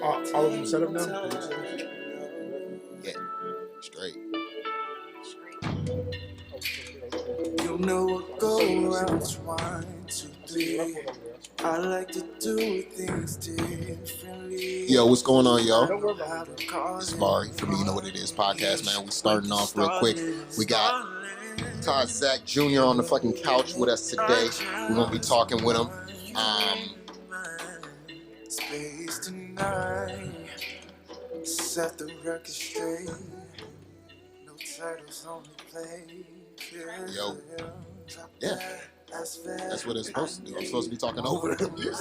All of them set up now? Yeah, straight. You know I go around 1, 2, 3. I like to do things differently. Yo, what's going on, y'all? It's Zavari from You Know What It Is podcast, man. We starting off real quick. We got Todd Zack Jr. on the fucking couch with us today. We're gonna be talking with him. Space tonight. Set the record straight. No titles on the play. Yo, yeah, that's what it's supposed to do. I'm supposed to be talking over the music. You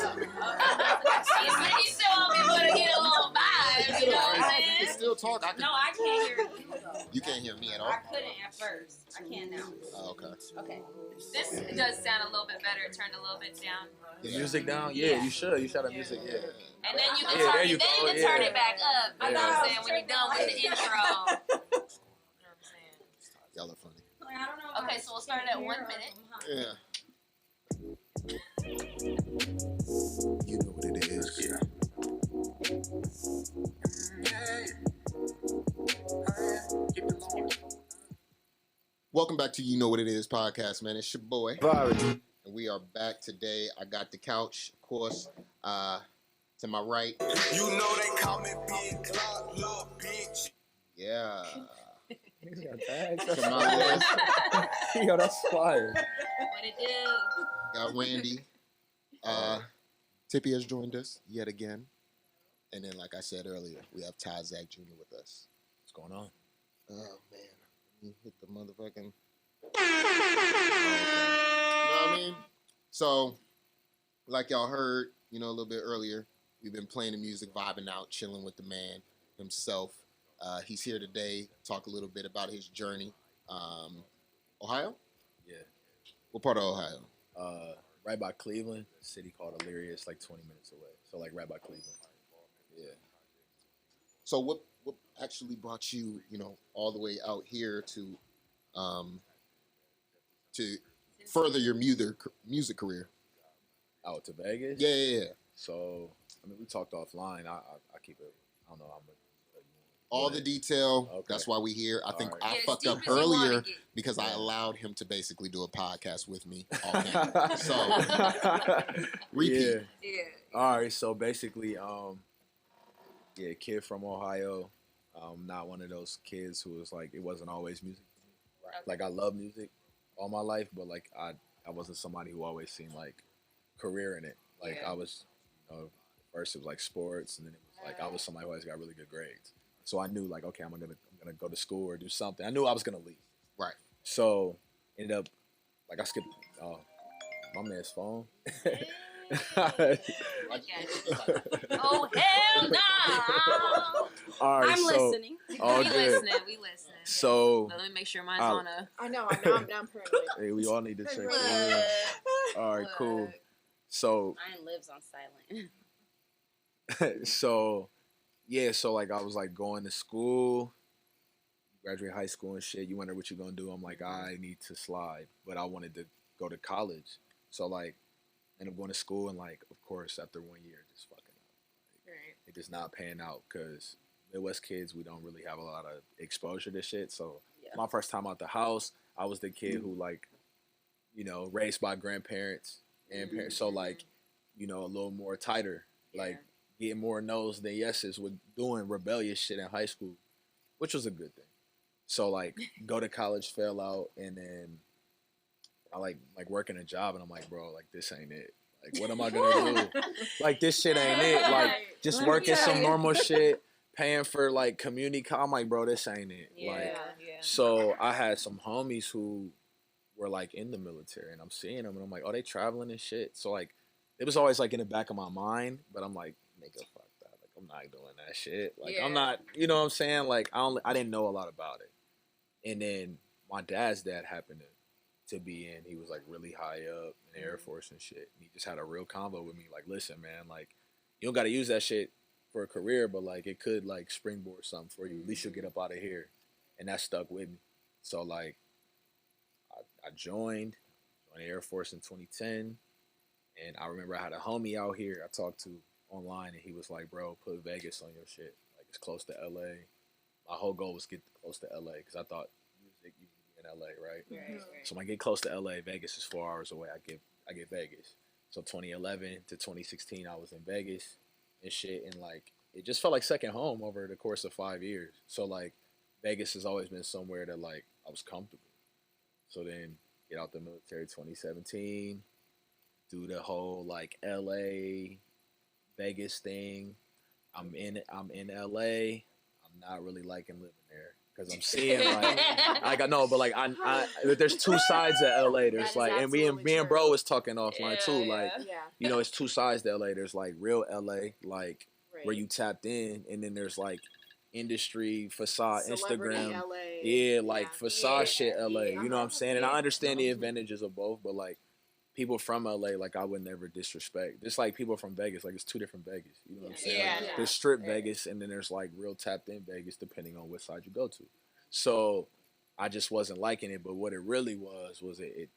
still want people to get a little vibe, you know what I'm I saying? can still talk. No, I can't hear you though. You can't hear me at all? I couldn't at first. I can now. Oh, okay. Okay. This does sound a little bit better. It turned a little bit down. The music down? Yeah, you should. You should have music, yeah. And then you can Yeah, turn, there you then go, you can turn it back up. You know what I'm saying? When you're done with the intro. You know what I'm saying? Y'all are funny. I don't know. Okay, so we'll start at 1 minute. Yeah. You know what it is. Yeah. Welcome back to You Know What It Is podcast, man. It's your boy. Zavari. And we are back today. I got the couch, of course, to my right. You know they call me Big Clock, little bitch. Yeah. He's got tags. To my left, Yo, that's fire. What it do? got Randy. Tippy has joined us yet again. And then, like I said earlier, we have Todd Zack Jr. with us. What's going on? Oh, man. Let me hit the motherfucking... You know what I mean? So, like y'all heard, a little bit earlier, we've been playing the music, vibing out, chilling with the man himself. He's here today, talk a little bit about his journey. Ohio? Yeah. What part of Ohio? Right by Cleveland, a city called Elyria. It's like 20 minutes away. So, like, right by Cleveland. Yeah. So what actually brought you, all the way out here to further your music career? Out to Vegas? Yeah. So, I mean, we talked offline. I keep it, I don't know how much. All the detail. Okay. That's why we here. I think All I right. fucked Get up as deep as you wanna earlier get. because I allowed him to basically do a podcast with me off camera. So repeat. Yeah. All right, so basically, kid from Ohio. Not one of those kids who was like, it wasn't always music. Right. Like, I love music all my life, but like I wasn't somebody who always seen like career in it. Like Yeah. I was, first it was like sports, and then it was like I was somebody who always got really good grades. So I knew like, okay, I'm gonna go to school or do something. I knew I was gonna leave. Right. So ended up like I skipped my man's phone. Oh, hell no. All right, I'm listening. all We good. listening. So But let me make sure mine's on a... I know. I'm paranoid. hey, we all need to check. Look. All right, cool. So Mine lives on silent. so like I was like going to school, graduate high school and shit. You wonder what you're gonna do. I'm like, I need to slide, but I wanted to go to college. So like, ended up going to school, and like, of course, after 1 year, just fucking up. Right. It just not paying out because Midwest kids, we don't really have a lot of exposure to shit. So my first time out the house, I was the kid who like, raised by grandparents and parents. So like, a little more tighter, like getting more no's than yeses with doing rebellious shit in high school, which was a good thing. So like, go to college, fail out, and then I like working a job, and I'm like, bro, like this ain't it. Like, what am I gonna do? Like, this shit ain't it. Like, just working some normal shit, paying for like community. I'm like, bro, this ain't it. So I had some homies who were like in the military, and I'm seeing them, and I'm like, oh, they traveling and shit. So like, it was always like in the back of my mind, but I'm like, nigga, fuck that. Like, I'm not doing that shit. Like, I'm not, you know what I'm saying? Like, I didn't know a lot about it. And then my dad's dad happened to be in. He was like really high up in the Air Force and shit. And he just had a real convo with me, like, listen, man, like, you don't got to use that shit for a career, but like, it could like springboard something for you. At least you'll get up out of here. And that stuck with me. So like, I joined the Air Force in 2010. And I remember I had a homie out here I talked to online, and he was like, "Bro, put Vegas on your shit. Like it's close to LA." My whole goal was get close to LA because I thought music you can be in LA, right? Right. So when I get close to LA, Vegas is 4 hours away. I get Vegas. So 2011 to 2016, I was in Vegas and shit, and like it just felt like second home over the course of 5 years. So like Vegas has always been somewhere that like I was comfortable. So then get out the military 2017, do the whole like LA Vegas thing. I'm in LA. I'm not really liking living there because I'm seeing like I know, but like there's two sides of LA. There's like, and me and bro was talking offline too. Like, you know, it's two sides to LA. There's like real LA, like where you tapped in, and then there's like industry facade, Celebrity Instagram, LA. yeah, like facade shit LA. You know what I'm saying? And I understand the advantages of both, but like people from LA, like I would never disrespect. Just like people from Vegas, like it's two different Vegas. You know what I'm saying? Yeah. Like, there's strip Vegas, and then there's like real tapped in Vegas, depending on which side you go to. So I just wasn't liking it. But what it really was it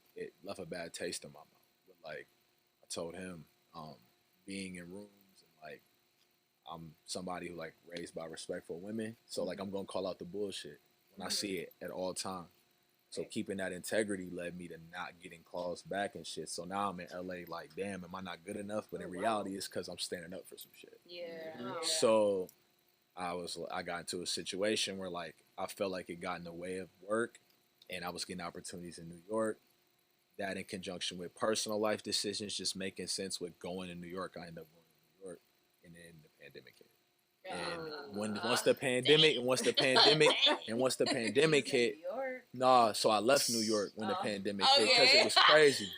left a bad taste in my mouth. But like I told him, being in rooms and like I'm somebody who like raised by respectful women, so like I'm gonna call out the bullshit when I see it at all times. So keeping that integrity led me to not getting calls back and shit. So now I'm in LA like, damn, am I not good enough? But in reality, it's because I'm standing up for some shit. Yeah. So I got into a situation where like I felt like it got in the way of work, and I was getting opportunities in New York. That in conjunction with personal life decisions just making sense with going to New York, I ended up going to New York, and then the pandemic hit. And once the pandemic hit, so I left New York when the pandemic hit because it was crazy,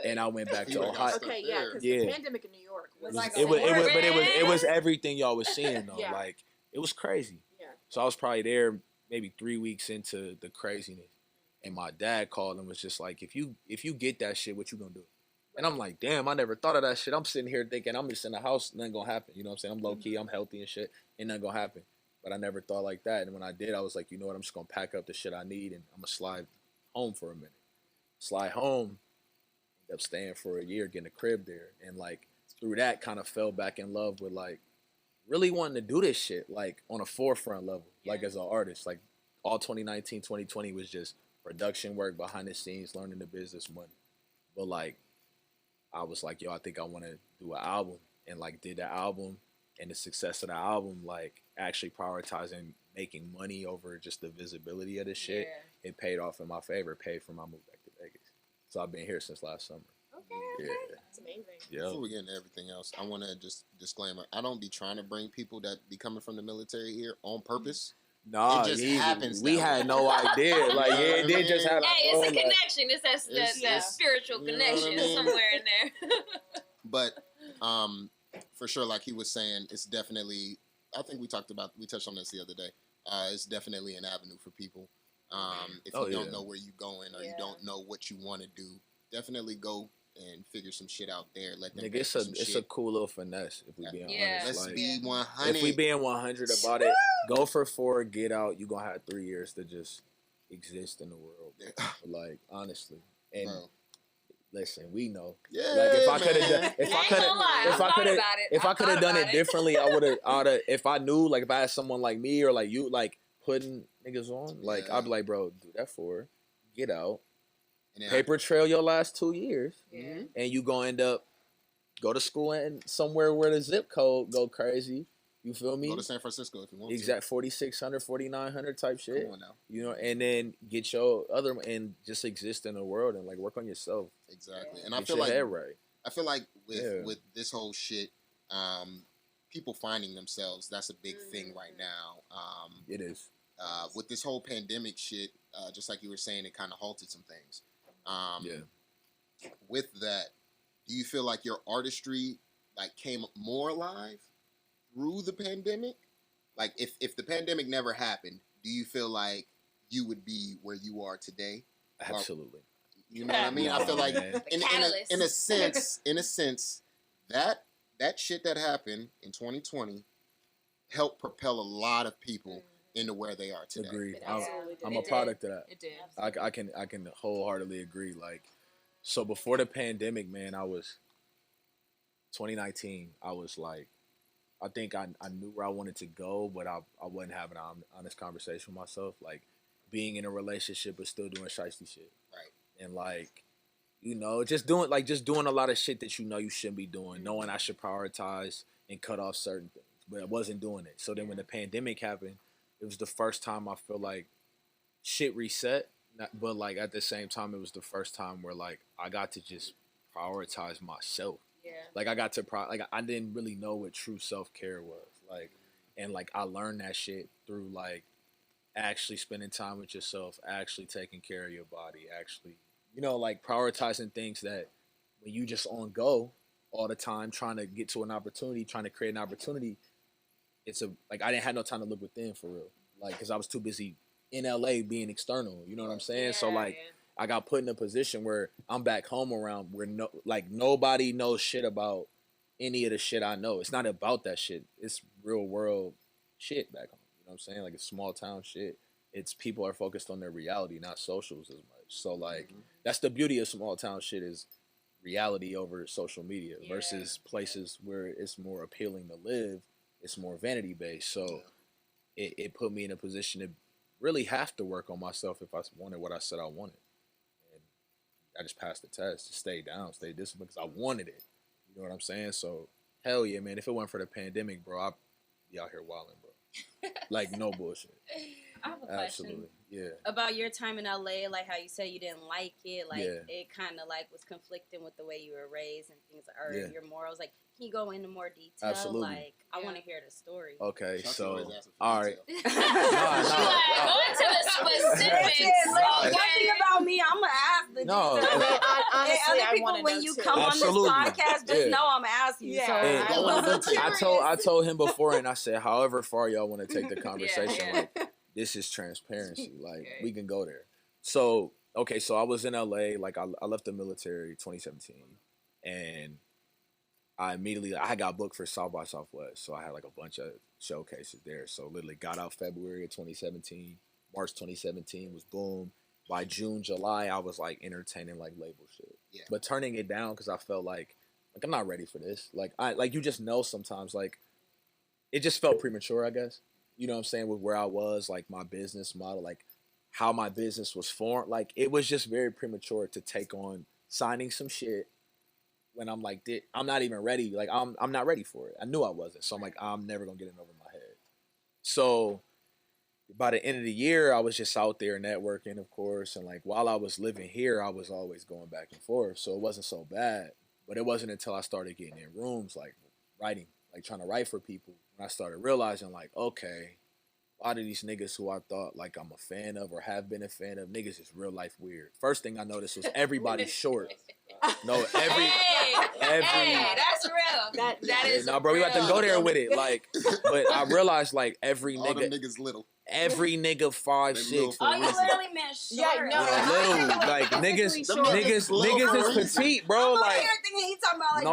and I went back to Ohio. Okay, yeah, because the pandemic in New York was like it was everything y'all was seeing though. Yeah. Like it was crazy. Yeah. So I was probably there maybe 3 weeks into the craziness, and my dad called and was just like, if you get that shit, what you gonna do? And I'm like, damn, I never thought of that shit. I'm sitting here thinking I'm just in the house, nothing gonna happen. You know what I'm saying? I'm low key, I'm healthy and shit, ain't nothing gonna happen. But I never thought like that. And when I did, I was like, you know what? I'm just gonna pack up the shit I need and I'm gonna slide home for a minute. Slide home, ended up staying for a year, getting a crib there. And like through that kind of fell back in love with like really wanting to do this shit like on a forefront level, like as an artist. Like all 2019, 2020 was just production work behind the scenes, learning the business money. But like I was like, yo, I think I want to do an album, and like did the album, and the success of the album, like actually prioritizing making money over just the visibility of this shit. Yeah. It paid off in my favor. It paid for my move back to Vegas. So I've been here since last summer. Okay. Yeah. That's amazing. Yeah. Before we get into everything else, I want to just disclaimer: I don't be trying to bring people that be coming from the military here on purpose. Nah, it just happens. We had no idea. Like, yeah, it did just happen. Hey, it's a like, connection. It's that spiritual connection somewhere in there. But for sure, like he was saying, it's definitely. I think we touched on this the other day. It's definitely an avenue for people. If you don't know where you're going or you don't know what you want to do, definitely go and figure some shit out there. Let them. Nigga, it's a cool little finesse if we being honest. Let's like, be 100. If we being 100 about it, go for 4, get out. You gonna have 3 years to just exist in the world. Like honestly, and listen, we know. Yeah, like if I could have, if I could have done it differently, I would have. If I knew, like if I had someone like me or like you, like putting niggas on, like I'd be like, bro, do that for, get out. Paper trail your last 2 years, and you gonna end up go to school and somewhere where the zip code go crazy. You feel me? Go to San Francisco if you want to. Exact 4,600, 4,900 type shit. Come on now. You know, and then get your other and just exist in the world and like work on yourself. Exactly, Yeah. And I Get feel your like head right. I feel like with this whole shit, people finding themselves. That's a big thing right now. It is. With this whole pandemic shit, just like you were saying, it kind of halted some things. With that, do you feel like your artistry like came more alive through the pandemic? Like if the pandemic never happened, do you feel like you would be where you are today? Absolutely. You know what I mean? I feel like in a sense, that shit that happened in 2020 helped propel a lot of people into where they are today. Agreed. I'm a product of that. It did. I can wholeheartedly agree. Like, so before the pandemic, man, I was 2019. I was like I think I knew where I wanted to go, but I wasn't having an honest conversation with myself. Like being in a relationship but still doing shiesty shit. Right. And like, you know, just doing a lot of shit that you know you shouldn't be doing, knowing I should prioritize and cut off certain things. But I wasn't doing it. So then when the pandemic happened, it was the first time I feel like shit reset. But like at the same time, it was the first time where like I got to just prioritize myself. Yeah. Like I got to I didn't really know what true self-care was. Like, and like I learned that shit through like actually spending time with yourself, actually taking care of your body, actually, you know, like prioritizing things that when you just on go all the time, trying to get to an opportunity, trying to create an opportunity, I didn't have no time to look within for real. Like, cause I was too busy in LA being external, you know what I'm saying? Yeah, so like, I got put in a position where I'm back home around where nobody knows shit about any of the shit I know. It's not about that shit. It's real world shit back home. You know what I'm saying? Like it's small town shit. It's people are focused on their reality, not socials as much. So like that's the beauty of small town shit is reality over social media versus places where it's more appealing to live. It's more vanity based. So it put me in a position to really have to work on myself if I wanted what I said I wanted. I just passed the test to stay down, stay disciplined because I wanted it. You know what I'm saying? So, hell yeah, man. If it weren't for the pandemic, bro, I'd be out here wilding, bro. Like, no bullshit. I have a question. Absolutely. Yeah. About your time in LA, like how you said you didn't like it, like Yeah. it kind of like was conflicting with the way you were raised and things, or Yeah. your morals. Like, can you go into more detail? Absolutely. Like, I want to hear the story. Okay, Shotzi so, always asking for all right. detail. Go into the specifics. One thing about me, I'm gonna ask the No. details. Honestly, And other I people, want to when know you too. come Absolutely. on this podcast, just Yeah. know I'm asking you. Yeah. So And I was I told him before, and I said, however far y'all want to take the conversation, yeah. like this is transparency. Like Okay. we can go there. So okay, so I was in LA. Like I left the military 2017, and I got booked for South by Southwest. So I had like a bunch of showcases there. So literally got out February of 2017. March 2017 was boom. By June, July, I was like entertaining like label shit, but turning it down because I felt like I'm not ready for this. Like you just know sometimes like it just felt premature, I guess. You know what I'm saying, with where I was, like my business model, like how my business was formed. Like it was just very premature to take on signing some shit when I'm like, I'm not even ready. Like I'm not ready for it. I knew I wasn't. So I'm like, I'm never gonna get it over my head. So by the end of the year, I was just out there networking, of course. And like while I was living here, I was always going back and forth. So it wasn't so bad. But it wasn't until I started getting in rooms, like writing, like trying to write for people, when I started realizing like, okay, a lot of these niggas who I thought like I'm a fan of or have been a fan of, niggas is real life weird. First thing I noticed was everybody's short. No, every Hey, that's real. That is no, bro, we about to go there with it. Like, but I realized like every All them nigga, niggas little. every nigga 5'6" little for Oh, a you reason. literally meant short. Yeah, no. Yeah, little, like niggas is petite, bro. I'm Like, here thinking he's talking about like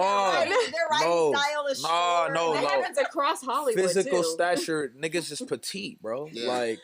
No, their writing no, style is no, short. no, That no. happens across Hollywood physical too. stature, niggas is petite, bro. Yeah. Like,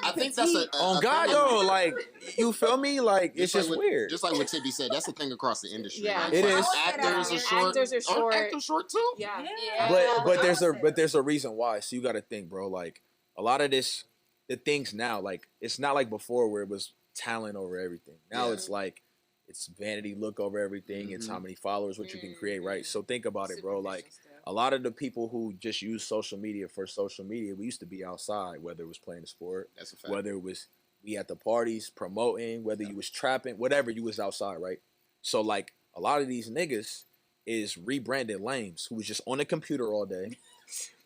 I think that's a on God, thing- yo, like, you feel me? Like, it's just like weird. Just like what Tibby said, that's the thing across the industry. Yeah. Like, It like, is. Actors are short. Actors are short. Actors short too. Yeah. Yeah. But there's a reason why. So you got to think, bro. Like, a lot of this, the things now, like, it's not like before where it was talent over everything. Now Yeah. it's like, it's vanity look over everything. It's how many followers, what you can create, right? So think about it, bro. Like, a lot of the people who just use social media for social media, we used to be outside, whether it was playing a sport, That's a fact. whether it was we at the parties promoting, whether you was trapping, whatever, you was outside, right? So like a lot of these niggas is rebranded lames who was just on the computer all day,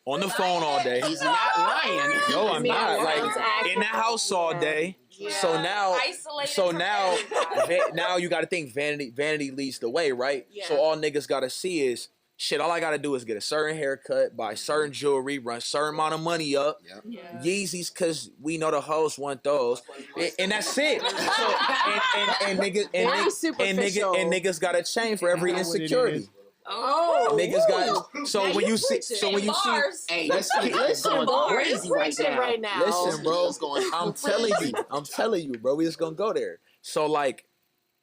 on the phone all day. He's not lying. No, I'm Me not. at Like work. in the house all day. Yeah. So now, Isolated so from now, everybody. now you got to think vanity leads the way, right? Yeah. So all niggas got to see is shit. All I got to do is get a certain haircut, buy certain jewelry, run certain amount of money up. Yep. Yeah. Yeezys, cause we know the hoes want those, and that's it. So, and niggas and, Very niggas superficial. and niggas got a chain for every insecurity. Oh, Niggas got so Now when you you see preaching. so when you see Bars. Hey, Let's keep- listen, listen, going You're crazy right preaching now. right now. Listen, bro. It's going I'm telling you, bro. We just gonna go there. So like,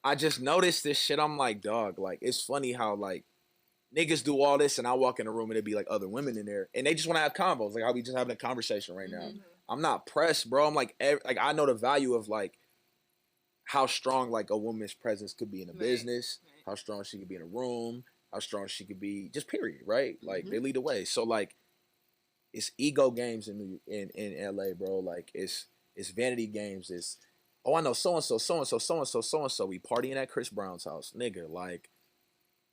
I just noticed this shit. I'm like, dog. Like, it's funny how like niggas do all this, and I walk in the room and it'd be like other women in there, and they just want to have convos, like how we just having a conversation right now. I'm not pressed, bro. I'm like, like I know the value of like how strong like a woman's presence could be in a business, how strong she could be in a room, how strong she could be, just period, right? Like they lead the way. So like, it's ego games in LA, bro. Like it's vanity games. It's I know so and so. We partying at Chris Brown's house, nigga. Like,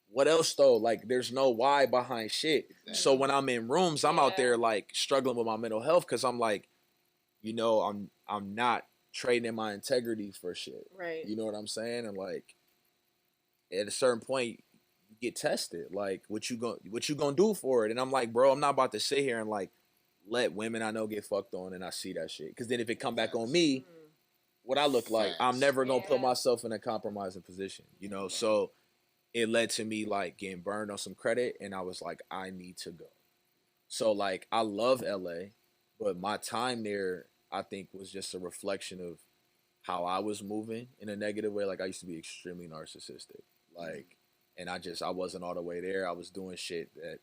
what else though? Like, there's no why behind shit. Exactly. So when I'm in rooms, I'm out there like struggling with my mental health because I'm like, you know, I'm not trading in my integrity for shit. Right. You know what I'm saying? And like, at a certain point, you get tested. Like, what you gonna do for it? And I'm like, bro, I'm not about to sit here and like let women I know get fucked on and I see that shit. Because then if it come back on me, what I look like, I'm never gonna put myself in a compromising position. You know, so it led to me like getting burned on some credit, and I was like, I need to go. So like, I love LA, but my time there, I think, was just a reflection of how I was moving in a negative way. Like, I used to be extremely narcissistic. Like, and I wasn't all the way there. I was doing shit that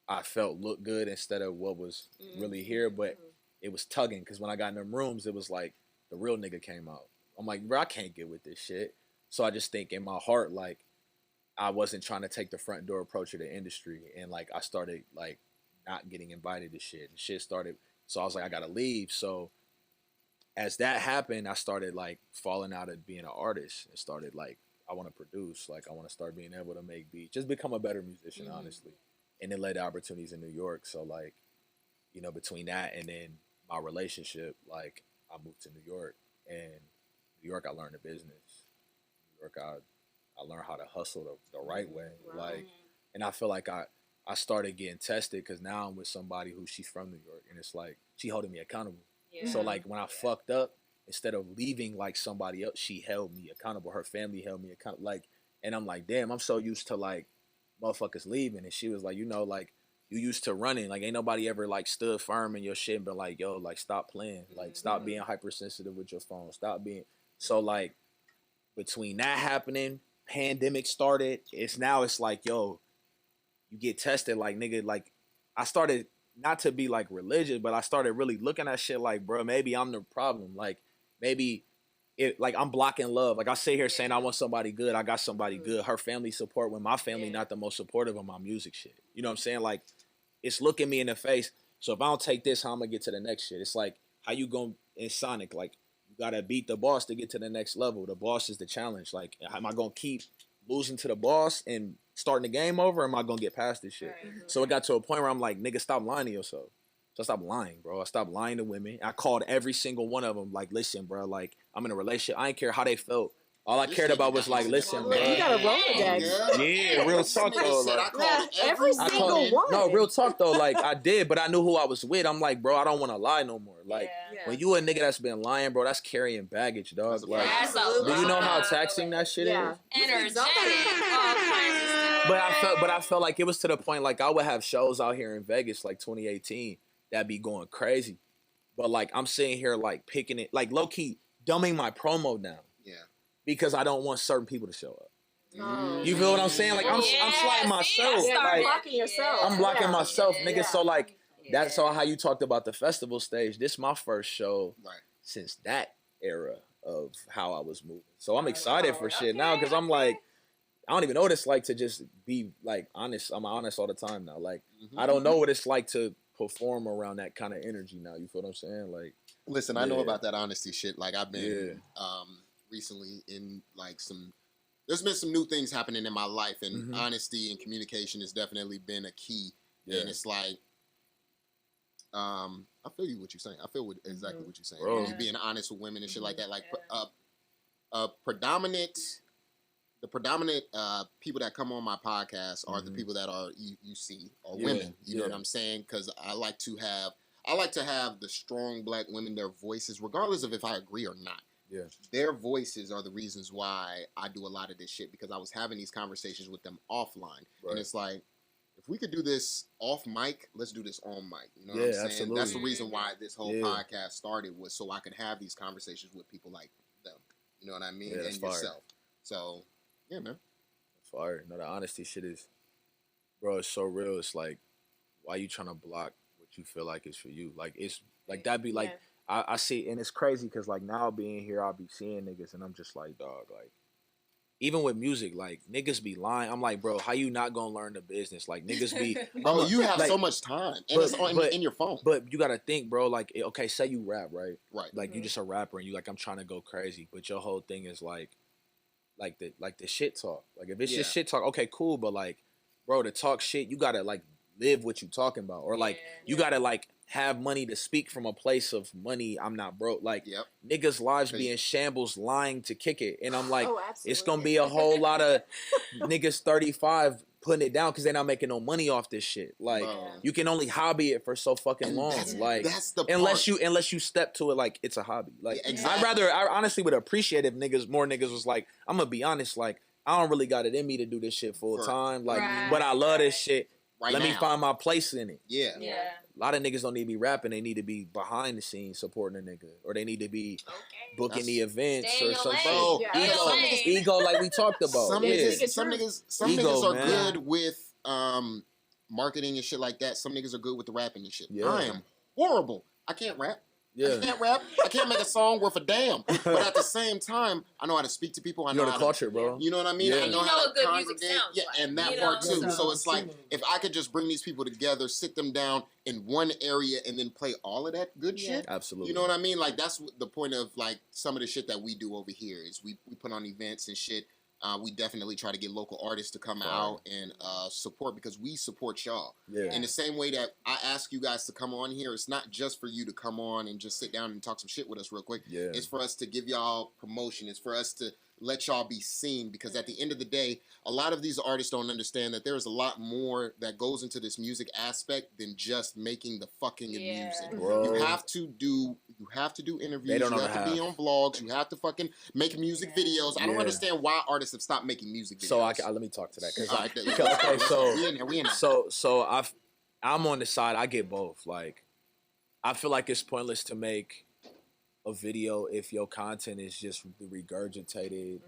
I felt looked good instead of what was really here, but it was tugging. Because when I got in them rooms, it was like the real nigga came out. I'm like, bro, I can't get with this shit. So I just think in my heart, like, I wasn't trying to take the front door approach of the industry. And like, I started like not getting invited to shit. And shit started, so I was like, I gotta leave. So as that happened, I started like falling out of being an artist and started like, I want to produce. Like, I want to start being able to make beats, just become a better musician, honestly. And it led to opportunities in New York. So like, you know, between that and then my relationship, like, I moved to New York, and New York, I learned the business. New York, I learned how to hustle the right way. Like, and I feel like I started getting tested because now I'm with somebody who she's from New York, and it's like, she holding me accountable. So like, when I fucked up, instead of leaving like somebody else, she held me accountable. Her family held me accountable. Like, and I'm like, damn, I'm so used to like motherfuckers leaving. And she was like, you know, like, you used to running. Like, ain't nobody ever like stood firm in your shit and been like, yo, like, stop playing. Like, stop being hypersensitive with your phone. Stop being. So like, between that happening, pandemic started, it's like, yo, you get tested. Like, nigga, like, I started not to be like religious, but I started really looking at shit like, bro, maybe I'm the problem. Like, maybe it, like, I'm blocking love. Like, I sit here saying I want somebody good. I got somebody good. Her family support when my family not the most supportive of my music shit. You know what I'm saying? Like, it's looking me in the face. So if I don't take this, how I'm gonna get to the next shit? It's like, how you going in Sonic? Like, you gotta beat the boss to get to the next level. The boss is the challenge. Like, am I gonna keep losing to the boss and starting the game over, or am I gonna get past this shit? So it got to a point where I'm like, nigga, stop lying to yourself. So I stopped lying, bro. I stopped lying to women. I called every single one of them, like, listen, bro, like, I'm in a relationship. I didn't care how they felt. All I cared about was like, listen, bro. You got a Rolodex. Yeah, real talk though. Like, every single one. No, real talk though. Like, I did, but I knew who I was with. I'm like, bro, I don't want to lie no more. Like, when you a nigga that's been lying, bro, that's carrying baggage, dog. Like, do you know how taxing that shit is? Energetic. But I felt like it was to the point, like, I would have shows out here in Vegas, like 2018, that be going crazy. But like, I'm sitting here like picking it, like, low key dumbing my promo down. Yeah. Because I don't want certain people to show up. You feel what I'm saying? Like, I'm sliding myself. Like, blocking yourself. I'm blocking myself, nigga. So like, that's all how you talked about the festival stage. This is my first show since that era of how I was moving. So I'm excited for shit now, because I'm like, I don't even know what it's like to just be like honest. I'm honest all the time now. Like, I don't know what it's like to perform around that kind of energy now. You feel what I'm saying? Like, listen, I know about that honesty shit. Like, I've been recently in like there's been some new things happening in my life, and honesty and communication has definitely been a key. And it's like, I feel you what you're saying. I feel exactly what you're saying. When you being honest with women and shit like that. Like, the predominant people that come on my podcast are the people that are you see are women. You know what I'm saying? Because I like to have the strong black women, their voices, regardless of if I agree or not. Yeah. Their voices are the reasons why I do a lot of this shit, because I was having these conversations with them offline. And it's like, if we could do this off mic, let's do this on mic. You know what I'm saying? Absolutely. That's the reason why this whole podcast started, was so I could have these conversations with people like them. You know what I mean? Yeah, and yourself. So, yeah, man. That's fire. No, the honesty shit is, bro, it's so real. It's like, why you trying to block what you feel like is for you? Like, it's like that be like, I see, and it's crazy because like now being here, I'll be seeing niggas, and I'm just like, dog, like, even with music, like niggas be lying. I'm like, bro, how you not gonna learn the business? Like niggas be, Bro, you have like, so much time, and it's in your phone. But you gotta think, bro. Like, okay, say you rap, right? Right. Like you just a rapper, and you like, I'm trying to go crazy, but your whole thing is like the shit talk. Like if it's just shit talk, okay, cool. But like, bro, to talk shit, you gotta like live what you talking about, or like you gotta like have money to speak from a place of money. I'm not broke. Like niggas' lives be in shambles, lying to kick it, and I'm like, it's gonna be a whole lot of niggas 35 putting it down because they're not making no money off this shit. Like you can only hobby it for so fucking long. That's the part. unless you step to it like it's a hobby. Like I honestly would appreciate if more niggas was like, I'm gonna be honest, like I don't really got it in me to do this shit full time. Like, but I love this shit. Let me find my place in it. Yeah. A lot of niggas don't need to be rapping. They need to be behind the scenes supporting a nigga, or they need to be booking the events or some shit. Ego, like we talked about. Some niggas are good with marketing and shit like that. Some niggas are good with the rapping and shit. I am horrible. I can't rap. I can't rap. I can't make a song worth a damn. But at the same time, I know how to speak to people. I know the culture, bro. You know what I mean? I know how to good congregate. music sounds like, and that part too. So it's like, if I could just bring these people together, sit them down in one area, and then play all of that good shit. Absolutely. You know what I mean? Like that's the point of like some of the shit that we do over here is we put on events and shit. We definitely try to get local artists to come out and support, because we support y'all. In the same way that I ask you guys to come on here, it's not just for you to come on and just sit down and talk some shit with us real quick. It's for us to give y'all promotion. It's for us to let y'all be seen, because at the end of the day, a lot of these artists don't understand that there's a lot more that goes into this music aspect than just making the fucking music. Bro. You have to do interviews. You have to be on vlogs. You have to fucking make music videos. I don't understand why artists have stopped making music videos. So let me talk to that. So I'm on the side. I get both. Like, I feel like it's pointless to make a video if your content is just regurgitated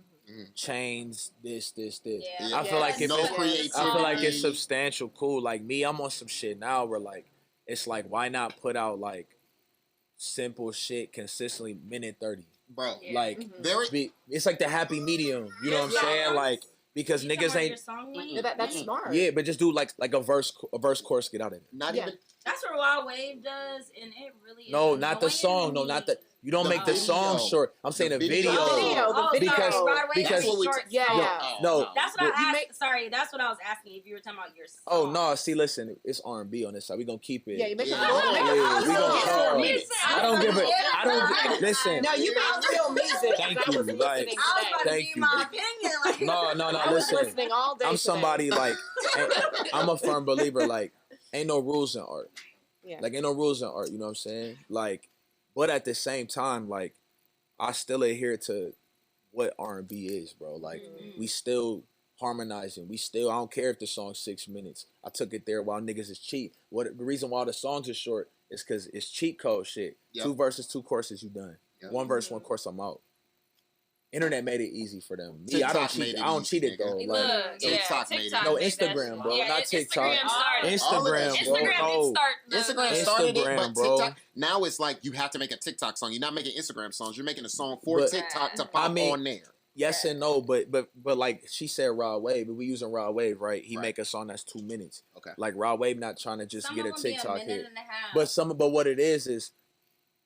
chains, this. I feel like it's substantial, cool. Like me, I'm on some shit now where like it's like, why not put out like simple shit consistently, minute 30, bro? Like it's like the happy medium. You know what I'm saying? Like, because niggas ain't. That's smart. Yeah, but just do like a verse chorus, get out of it. Not even. That's what Wild Wave does, and it really. No, is not the song. No, not the. You don't make the song short. I'm saying the video. The video. Because no. That's what I asked. Sorry, that's what I was asking. If you were talking about your song. Oh no! See, listen, it's R&B on this side. We gonna keep it. Yeah, you make it. I don't give it. I don't listen. No, you make real music. Thank you. Like, thank you. My opinion. No. Listen, I'm somebody like. I'm a firm believer. Like, ain't no rules in art. Like, ain't no rules in art. You know what I'm saying? Like. But at the same time, like, I still adhere to what R&B is, bro. Like, we still harmonizing. I don't care if the song's 6 minutes. I took it there while niggas is cheat. The reason why the songs are short is because it's cheat code shit. 2 verses, 2 courses, you done. 1 verse, 1 chorus, I'm out. Internet made it easy for them. Me, I don't cheat. I don't cheat it though. Like, TikTok made it. No, Instagram, bro. Not TikTok. Instagram, bro. Instagram started it, but TikTok. Now it's like you have to make a TikTok song. You're not making Instagram songs. You're making a song for TikTok to pop on there. Yes and no, but like she said, Raw Wave. But we using Raw Wave, right? He make a song that's 2 minutes. Okay. Like Raw Wave, not trying to just get a TikTok hit. But what it is.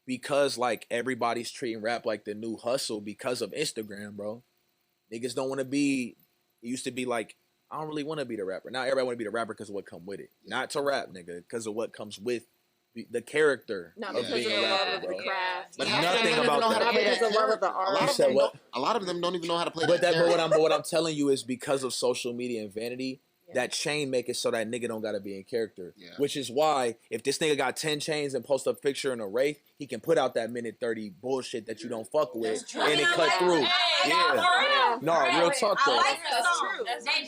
Because, like, everybody's treating rap like the new hustle because of Instagram, bro. Niggas don't want to be... It used to be like, I don't really want to be the rapper. Now everybody want to be the rapper because of what come with it. Not to rap, nigga, because of what comes with the character of being a rapper, bro. But nothing about that. Because of love of the art. A lot of them don't even know how to play but what I'm telling you is because of social media and vanity... That chain make it so that nigga don't gotta be in character. Which is why if this nigga got 10 chains and post a picture in a Wraith, he can put out that minute 30 bullshit that you don't fuck with and it cut through. No, real talk though.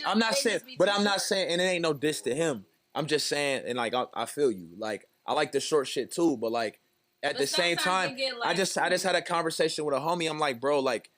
I'm not saying, and it ain't no diss to him. I'm just saying, and like I feel you. Like I like the short shit too, but like at the same time, I just had a conversation with a homie. I'm like, bro, like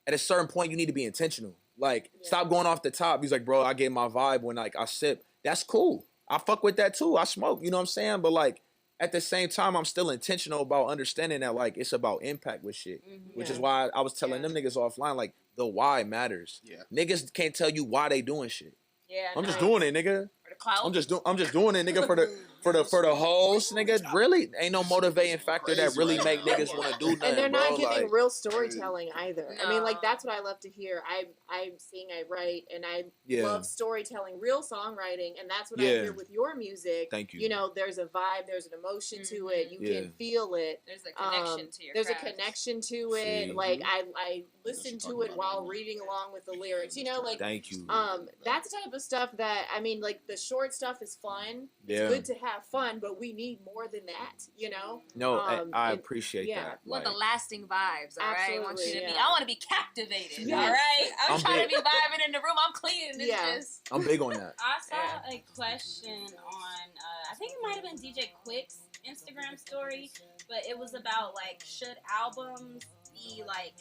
at a certain point you need to be intentional. Like, stop going off the top. He's like, bro, I get my vibe when like I sip. that's cool. I fuck with that too. I smoke, you know what I'm saying? But like at the same time, I'm still intentional about understanding that like it's about impact with shit. Which is why I was telling them niggas offline, like the why matters. Yeah. Niggas can't tell you why they doing shit. Yeah, I'm just doing it, nigga. For the clout. I'm just doing it, nigga, for the hoes, nigga. Really, ain't no motivating factor that really make niggas want to do nothing. And they're not bro. giving like, real storytelling either. No. I mean, like that's what I love to hear. I sing, I write, and I love storytelling, real songwriting, and that's what I hear with your music. Thank you. You know, there's a vibe, there's an emotion to it. You can feel it. There's a connection to your There's craft. a connection to it. See. Like I listen to it while reading along with the lyrics. You know, like thank you. that's the type of stuff that I mean, like the short stuff is fun. Yeah. It's good to have fun, but we need more than that. You know. No, I appreciate that. You want Like, the lasting vibes, all right? I want you to be. Absolutely, I want to be captivated, Yes. all right? I'm I'm trying big. to be vibing in the room. I'm cleaning. It's just. I'm big on that. I saw a question on, I think it might have been DJ Quick's Instagram story, but it was about like, should albums be like,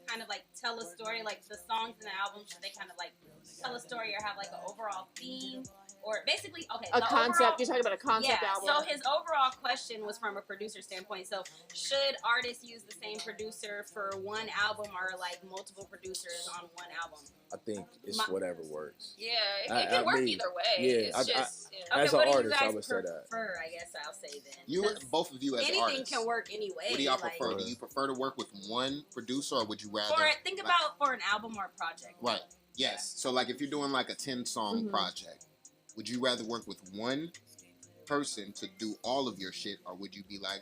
kind of like tell a story, like the songs in the album, should they kind of like tell a story or have like an overall theme? Or basically, okay, A the concept. overall, You're talking about a concept album. so his overall question was from a producer standpoint. So should artists use the same producer for one album or like multiple producers on one album? I think it's whatever works. Yeah, it can work either way. Yeah, It's just. as what an do artist, you I guys would say that. prefer, I guess I'll say then. You, 'Cause both of you as anything artists. can work anyway. What do y'all like, prefer? Do you prefer to work with one producer, or would you rather? Think about for an album or a project. Right. Yes. So like if you're doing like a 10-song project, would you rather work with one person to do all of your shit, or would you be like,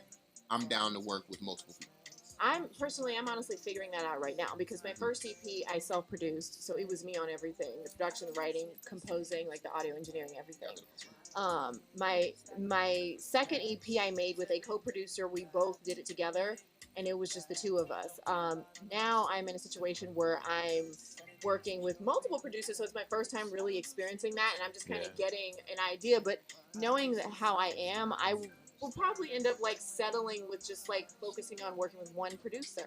I'm down to work with multiple people? I'm honestly figuring that out right now because my first EP I self-produced, so it was me on everything: the production, the writing, composing, like the audio engineering, everything. My second EP I made with a co-producer. We both did it together, and it was just the two of us. Now I'm in a situation where I'm working with multiple producers, so it's my first time really experiencing that, and I'm just kind of getting an idea. But knowing that how I am, I will probably end up like settling with just like focusing on working with one producer,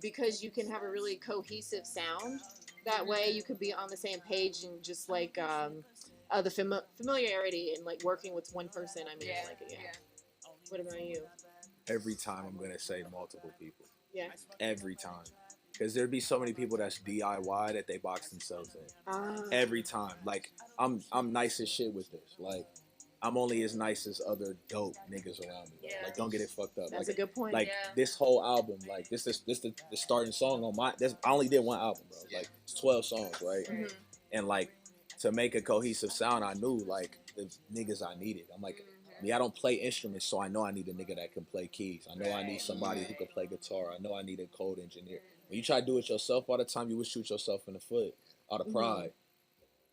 because you can have a really cohesive sound. That way, you could be on the same page and just like the familiarity and like working with one person. I mean, I like it. Yeah. What about you? Every time I'm gonna say multiple people. Yeah. Every time. Because there'd be so many people that's DIY that they box themselves in. Every time. Like, I'm nice as shit with this. Like, I'm only as nice as other dope niggas around me. Yeah. Like, don't get it fucked up. That's like, a good point. Like, this whole album, like, this the starting song on my... I only did one album, bro. Like, it's 12 songs, right? Mm-hmm. And, like, to make a cohesive sound, I knew, like, the niggas I needed. I'm like... I don't play instruments, so I know I need a nigga that can play keys. I know I need somebody who can play guitar. I know I need a code engineer. When you try to do it yourself all the time, you would shoot yourself in the foot out of pride.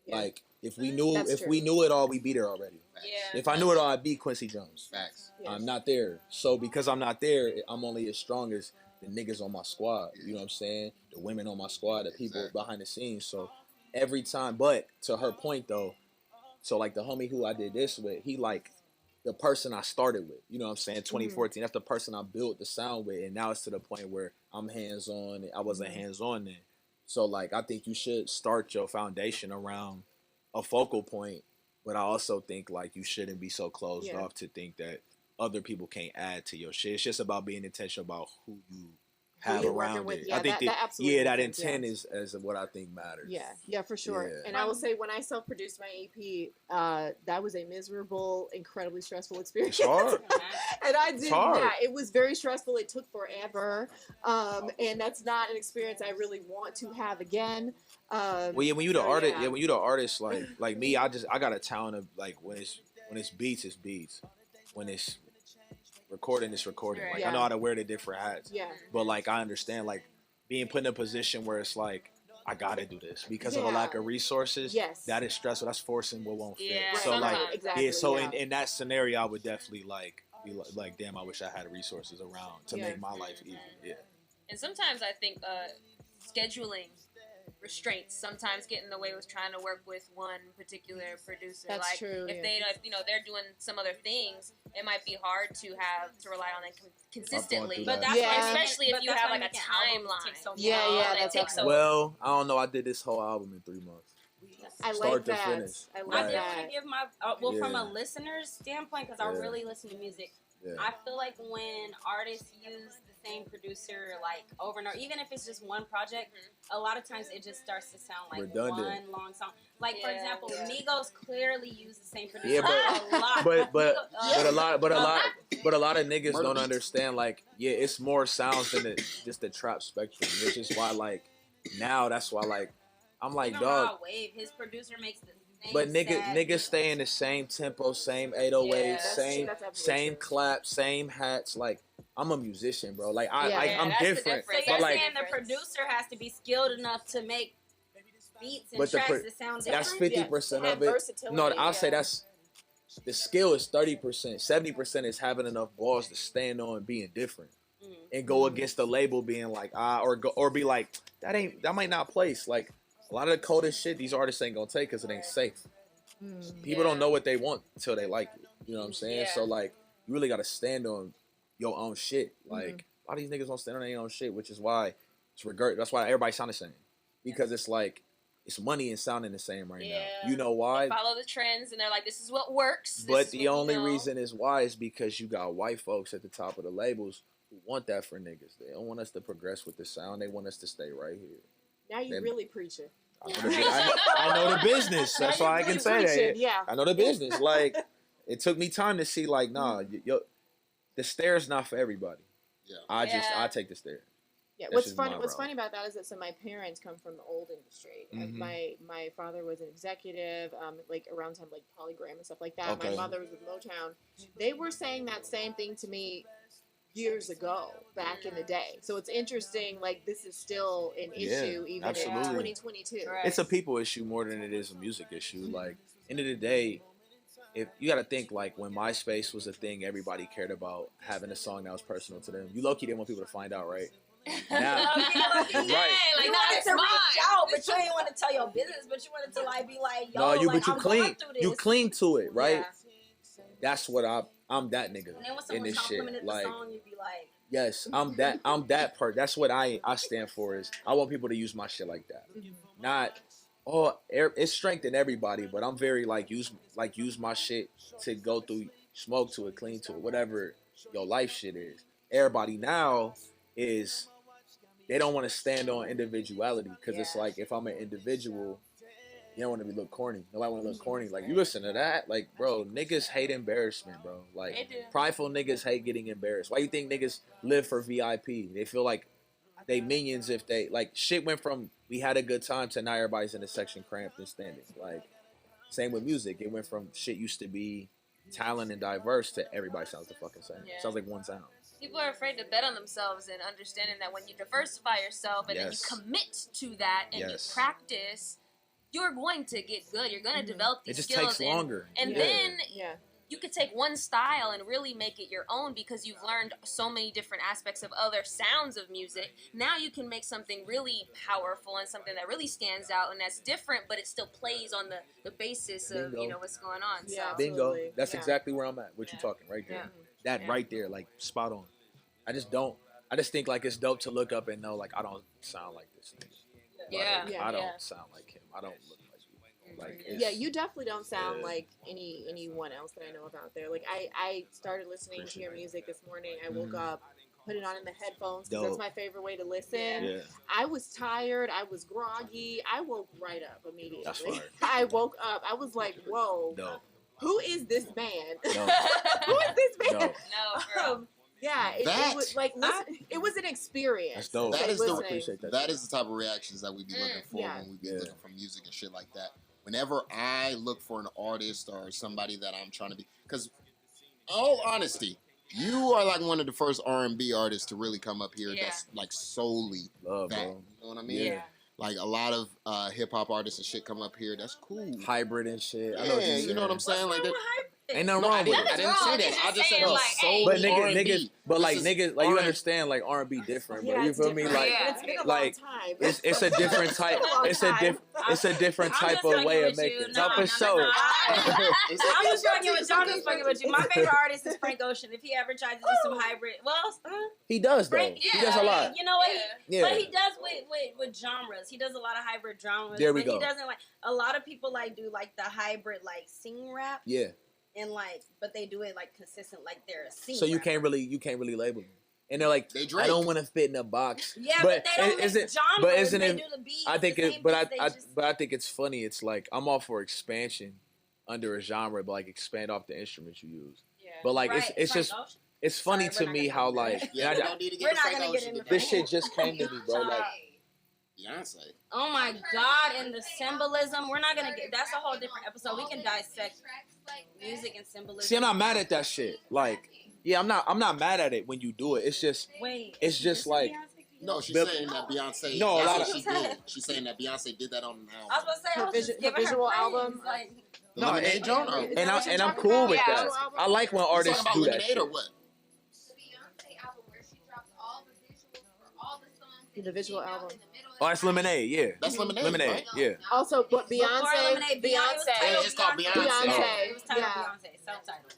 Yeah. Like, if we knew That's we knew it all, we'd be there already. Yeah. If I knew it all, I'd be Quincy Jones. Facts. Yes. I'm not there. So because I'm not there, I'm only as strong as the niggas on my squad. You know what I'm saying? The women on my squad, the people behind the scenes. So every time, but to her point though, so like the homie who I did this with, he like the person I started with, you know what I'm saying? 2014, that's the person I built the sound with, and now it's to the point where I'm hands-on. I wasn't hands-on then. So, like, I think you should start your foundation around a focal point, but I also think, like, you shouldn't be so closed off to think that other people can't add to your shit. It's just about being intentional about who you have around it. Yeah, I think that absolutely that makes sense, intent is what I think matters. Yeah, for sure. Yeah. And I will say, when I self-produced my EP, that was a miserable, incredibly stressful experience. It's hard. And I did hard. that. It was very stressful. It took forever. And that's not an experience I really want to have again. Well, yeah, when you the artist, when you the artist, like me, I got a talent of like when it's beats, it's beats. When it's recording, it's recording. Like I know how to wear the different hats. Yeah. But like I understand, like being put in a position where it's like I gotta do this because of a lack of resources. Yes. That is stressful. That's forcing what won't fit. Yeah, So like, exactly, so in that scenario, I would definitely like be like, damn, I wish I had resources around to make my life easy. Yeah. And sometimes I think scheduling restraints sometimes get in the way with trying to work with one particular producer. That's like true, if they, they're doing some other things, it might be hard to rely on them consistently. But that's why, especially if you have like a timeline. That takes so Well, I don't know. I did this whole album in 3 months. I like start to that. finish. I I like did that. want to give my from a listener's standpoint, because I really listen to music. Yeah. I feel like when artists use the same producer like over and over, even if it's just one project, a lot of times it just starts to sound like redundant. One long song. Like for example, Migos clearly use the same producer Yeah, a lot. But a lot of niggas don't understand. Like, yeah, it's more sounds than just the trap spectrum, which is why like now that's why like I'm like, even dog. Raw Wave, his producer makes the same. But niggas stay in the same tempo, same 808, same clap, same hats. Like, I'm a musician, bro. Like I'm different. So you're saying the producer has to be skilled enough to make beats and tracks that sound different? That's 50% of it. No, I'll say that's the skill is 30%. 70% is having enough balls to stand on being different and go against the label being like or be like that might not place. Like a lot of the coldest shit these artists ain't gonna take because it ain't safe. People don't know what they want until they like it. You know what I'm saying? Yeah. So like you really gotta stand on your own shit. Like a lot of these niggas don't stand on their own shit, which is why it's regret. That's why everybody sound the same because it's like. It's money and sounding the same right now. You know why? They follow the trends and they're like, this is what works. But the only reason is why is because you got white folks at the top of the labels who want that for niggas. They don't want us to progress with the sound. They want us to stay right here. Now you really preaching. I know the business. That's why I can say that. Yeah. I know the business. Like, it took me time to see, like, nah, the stairs not for everybody. Yeah. I take the stairs. Yeah, what's funny about that is that my parents come from the old industry. My father was an executive, like around time like Polygram and stuff like that. Okay. My mother was with Motown. They were saying that same thing to me years ago, back in the day. So it's interesting, like this is still an issue even in 2022. Right. It's a people issue more than it is a music issue. Like end of the day, if you got to think like when MySpace was a thing, everybody cared about having a song that was personal to them. You low-key didn't want people to find out, right? Now, right. Like, you wanted to reach out, but you didn't want to tell your business, but you wanted to like be like, yo, you clean to it, right? Yeah. That's what I'm that nigga and then when in this shit. Like, song, you'd be like, yes, I'm that part. That's what I stand for. Is I want people to use my shit like that, not. Oh, it's strength in everybody, but I'm very use my shit to go through, smoke to it, clean to it, whatever your life shit is. Everybody now is they don't want to stand on individuality because it's like if I'm an individual, you don't want to be look corny. Nobody want to look corny. Like you listen to that, like bro, niggas hate embarrassment, bro. Like prideful niggas hate getting embarrassed. Why you think niggas live for VIP? They feel like they minions if they like shit went from we had a good time to now everybody's in a section cramped and standing. Like same with music, it went from shit used to be talent and diverse to everybody sounds the fucking same. Sounds like one sound. People are afraid to bet on themselves and understanding that when you diversify yourself and then you commit to that and you practice, you're going to get good. You're going to develop these skills. It just takes longer. And then you could take one style and really make it your own because you've learned so many different aspects of other sounds of music. Now you can make something really powerful and something that really stands out and that's different, but it still plays on the basis of what's going on. Yeah, so. Bingo. That's exactly where I'm at. What you talking right there. That right there, like spot on. I just think like it's dope to look up and know like I don't sound like this nigga. I don't sound like him. I don't look like you. Like you definitely don't sound like anyone else that I know about there. Like I started listening to your music this morning. I woke up, put it on in the headphones because that's my favorite way to listen. Yeah. I was tired. I was groggy. I woke right up immediately. That's fine. I woke up. I was like, whoa. No. Who is this man? No. Who is this man? No, girl. It was like it was an experience. That's dope. That is the type of reactions that we be looking for when we be looking for music and shit like that. Whenever I look for an artist or somebody that I'm trying to be, because all honesty, you are like one of the first R&B artists to really come up here that's like solely that. Bro. You know what I mean? Yeah. Like a lot of hip hop artists and shit come up here. That's cool. Hybrid and shit. Yeah, you know what I'm saying? Like that. Ain't nothing No, wrong with I it. didn't say that. I just said Like, it's hey. But solely R&B. niggas, but like This is niggas, like you R&B. understand, like R&B different, bro. Yeah, You it's feel me? different. Like, Yeah. It's been a like long time. it's a different type. It's a different I'm type just of fucking way of with you. making. No, No, for no, sure. no. I'm just fucking with you. I'm just fucking with you. My favorite artist is Frank Ocean. If he ever tried to do some hybrid, well, He does though. Frank, He does a lot. You know what? Yeah. But he does with genres. He does a lot of hybrid genres. There we but go. He doesn't like a lot of people like do like the hybrid like sing rap Yeah. and like, but they do it like consistent like they're a sing. So you rapper. can't really label them. And they're like, They I Drake. don't want to fit in a box. Yeah, but they don't is make it? genres. But isn't they it? do the beats, I think the it. same But beats, I they just- but I think it's funny. It's like I'm all for expansion under a genre, but like expand off the instruments you use. But like Right, it's Frank just Ocean. it's funny Sorry, to we're me not how gonna do like that. Yeah, and we I- don't need to get We're into not Frank gonna get Ocean into today. this shit just came to me, bro. Like Beyonce. Oh my God! And the symbolism. We're not gonna get. That's a whole different episode. We can dissect music and symbolism. see, I'm not mad at that shit. Like, yeah, I'm not mad at it when you do it. It's just Wait. it's just like No, she's Bill- saying that Beyonce. No, a that's lot what of- she did. She's saying that Beyonce did that on an I was album. about to say, I was just Her giving visual her praise, album? like, The No, Lemonade and- Joint? Or Is you that what you're and I'm talking cool about? with Yeah. that. I like when talking artists about do that Lemonade shit. or what? The Beyonce album where she dropped all the visuals for all the songs. The visual album. Oh, that's Lemonade. Yeah, That's Lemonade. Lemonade. Right? Yeah. Also, but before Beyonce, Lemonade, it was Beyonce. titled It's just called Beyonce. Beyonce. It was titled Yeah. Beyonce, self-titled.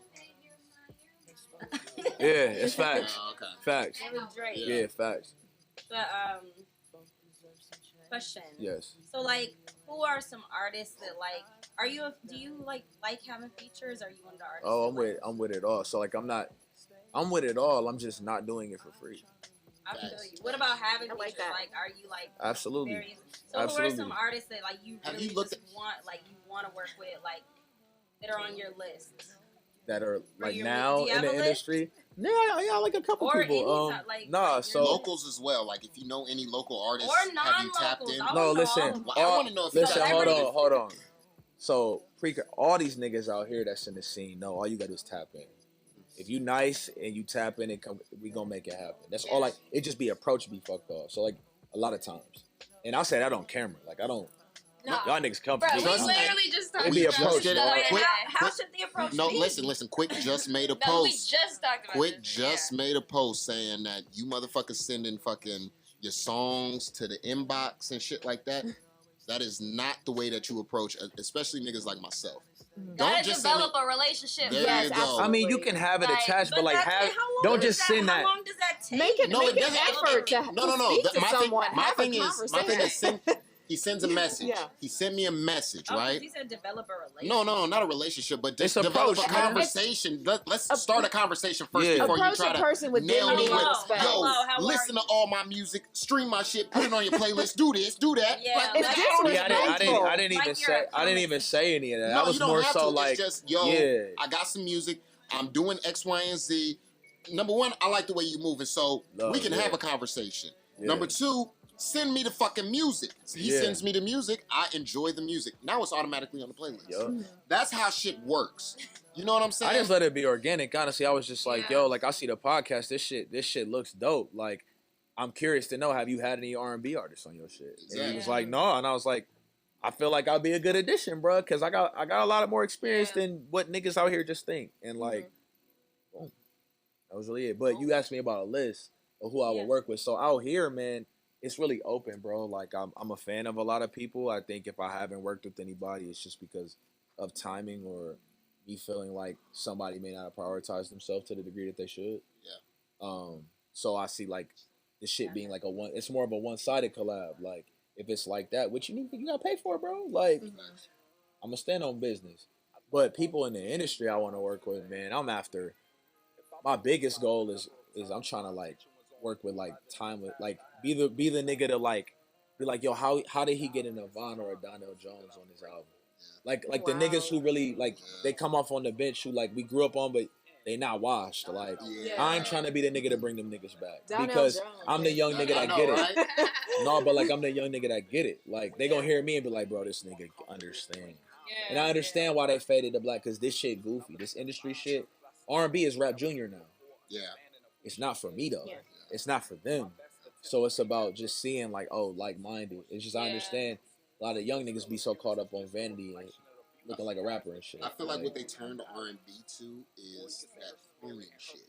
Yeah, it's facts. Oh, okay. Facts. It was Drake. Yeah. Yeah, facts. But question. Yes. So like, who are some artists that like? Do you like having features? Or are you one of the artists? Oh, that, I'm with it all. So like I'm with it all. I'm just not doing it for free. I feel you. What about having I like features? that. Like, are you like Absolutely. very? So who Absolutely. are some artists that like you Have really you looked just want to work with, like that are on your list? That are like you- now do you in have the a list? industry. Yeah, I like a couple Or people. any type, like, Nah, like, so Locals as well. Like if you know any local artists, Or have you tapped non-locals. in? I no, wanna know listen. all of them. Well, I want to know if you Listen, tapped hold in. celebrities. on, hold on. So, all these niggas out here that's in the scene know all you got to do is tap in. If you nice and you tap in, we gonna make it happen. That's all. Like it just be approach be fucked off. So like a lot of times, and I'll say that on camera. Like I don't. No. Y'all niggas come Bro, to we me. Trust me. literally just talked It be about approach, this. dog. Wait, Quick- how should the approach No, be? listen. Quick just made a No, we post. just talked about Quick this. just made a post saying that you motherfuckers sending fucking your songs to the inbox and shit like that. That is not the way that you approach, especially niggas like myself. Don't Gotta just send develop a relationship. There Yes, you go. absolutely. I mean, you can have it Like, attached, but like that's- have. how long Don't does just send How that. long does that take? Make it, No, make it an doesn't. effort to, No, no, no. speak to My someone. thing, my have thing a is, conversation. he sends a message. Yeah. He sent me a message, Oh, 'cause right? you said develop a relationship. No, not a relationship, but just It's develop approach, a man. conversation. Let's start a conversation first Yeah. before you Approach try a to person with nail me dignity with, and Hello, respect. yo, hello, how are listen you? to all my music, stream my shit, put it on your playlist, do this, do that. Yeah, Like, it's I don't disrespectful. even Yeah, I didn't Like even you're say. a I didn't even say any of that. No, I was you don't more have so to. like, It's just, yo, yeah. I got some music. I'm doing X, Y, and Z. Number one, I like the way you moving, so Love, we can yeah. have a conversation. Yeah. Number two, send me the fucking music. He Yeah. sends me the music. I enjoy the music. Now it's automatically on the playlist. Yup. That's how shit works. You know what I'm saying? I just let it be organic. Honestly, I was just like, Yeah. yo, like I see the podcast. This shit looks dope. Like, I'm curious to know, have you had any R&B artists on your shit? And he Exactly. was like, no, and I was like, I feel like I'll be a good addition, bro, because I got a lot of more experience Yeah. than what niggas out here just think. And like, boom, that was really it. But you asked me about a list of who I Yeah. would work with. So out here, man, it's really open, bro. Like I'm a fan of a lot of people. I think if I haven't worked with anybody, it's just because of timing or me feeling like somebody may not prioritize themselves to the degree that they should. Yeah. So I see like the shit being like it's more of a one-sided collab. Like if it's like that, what you gotta pay for, bro. Like I'm gonna stand on business. But people in the industry I want to work with, man, I'm after. My biggest goal is I'm trying to like work with like timeless, like be the nigga to like be like, yo, how did he get a Nirvana or a Donnell Jones on his album? Like the niggas who really like they come off on the bench who like we grew up on, but they not washed. Like Yeah. I ain't trying to be the nigga to bring them niggas back Donnell because Jones. I'm the young nigga I that know, get it. right? No, but like I'm the young nigga that get it. Like they gonna hear me and be like, bro, this nigga understand. And I understand why they faded to black because this shit goofy. This industry shit. R&B is Rap Junior now. Yeah. It's not for me though. Yeah. It's not for them. So it's about just seeing like, oh, like-minded. It's just I understand a lot of young niggas be so caught up on vanity and looking like a rapper and shit. I feel like what they turned R&B to is that crooning shit.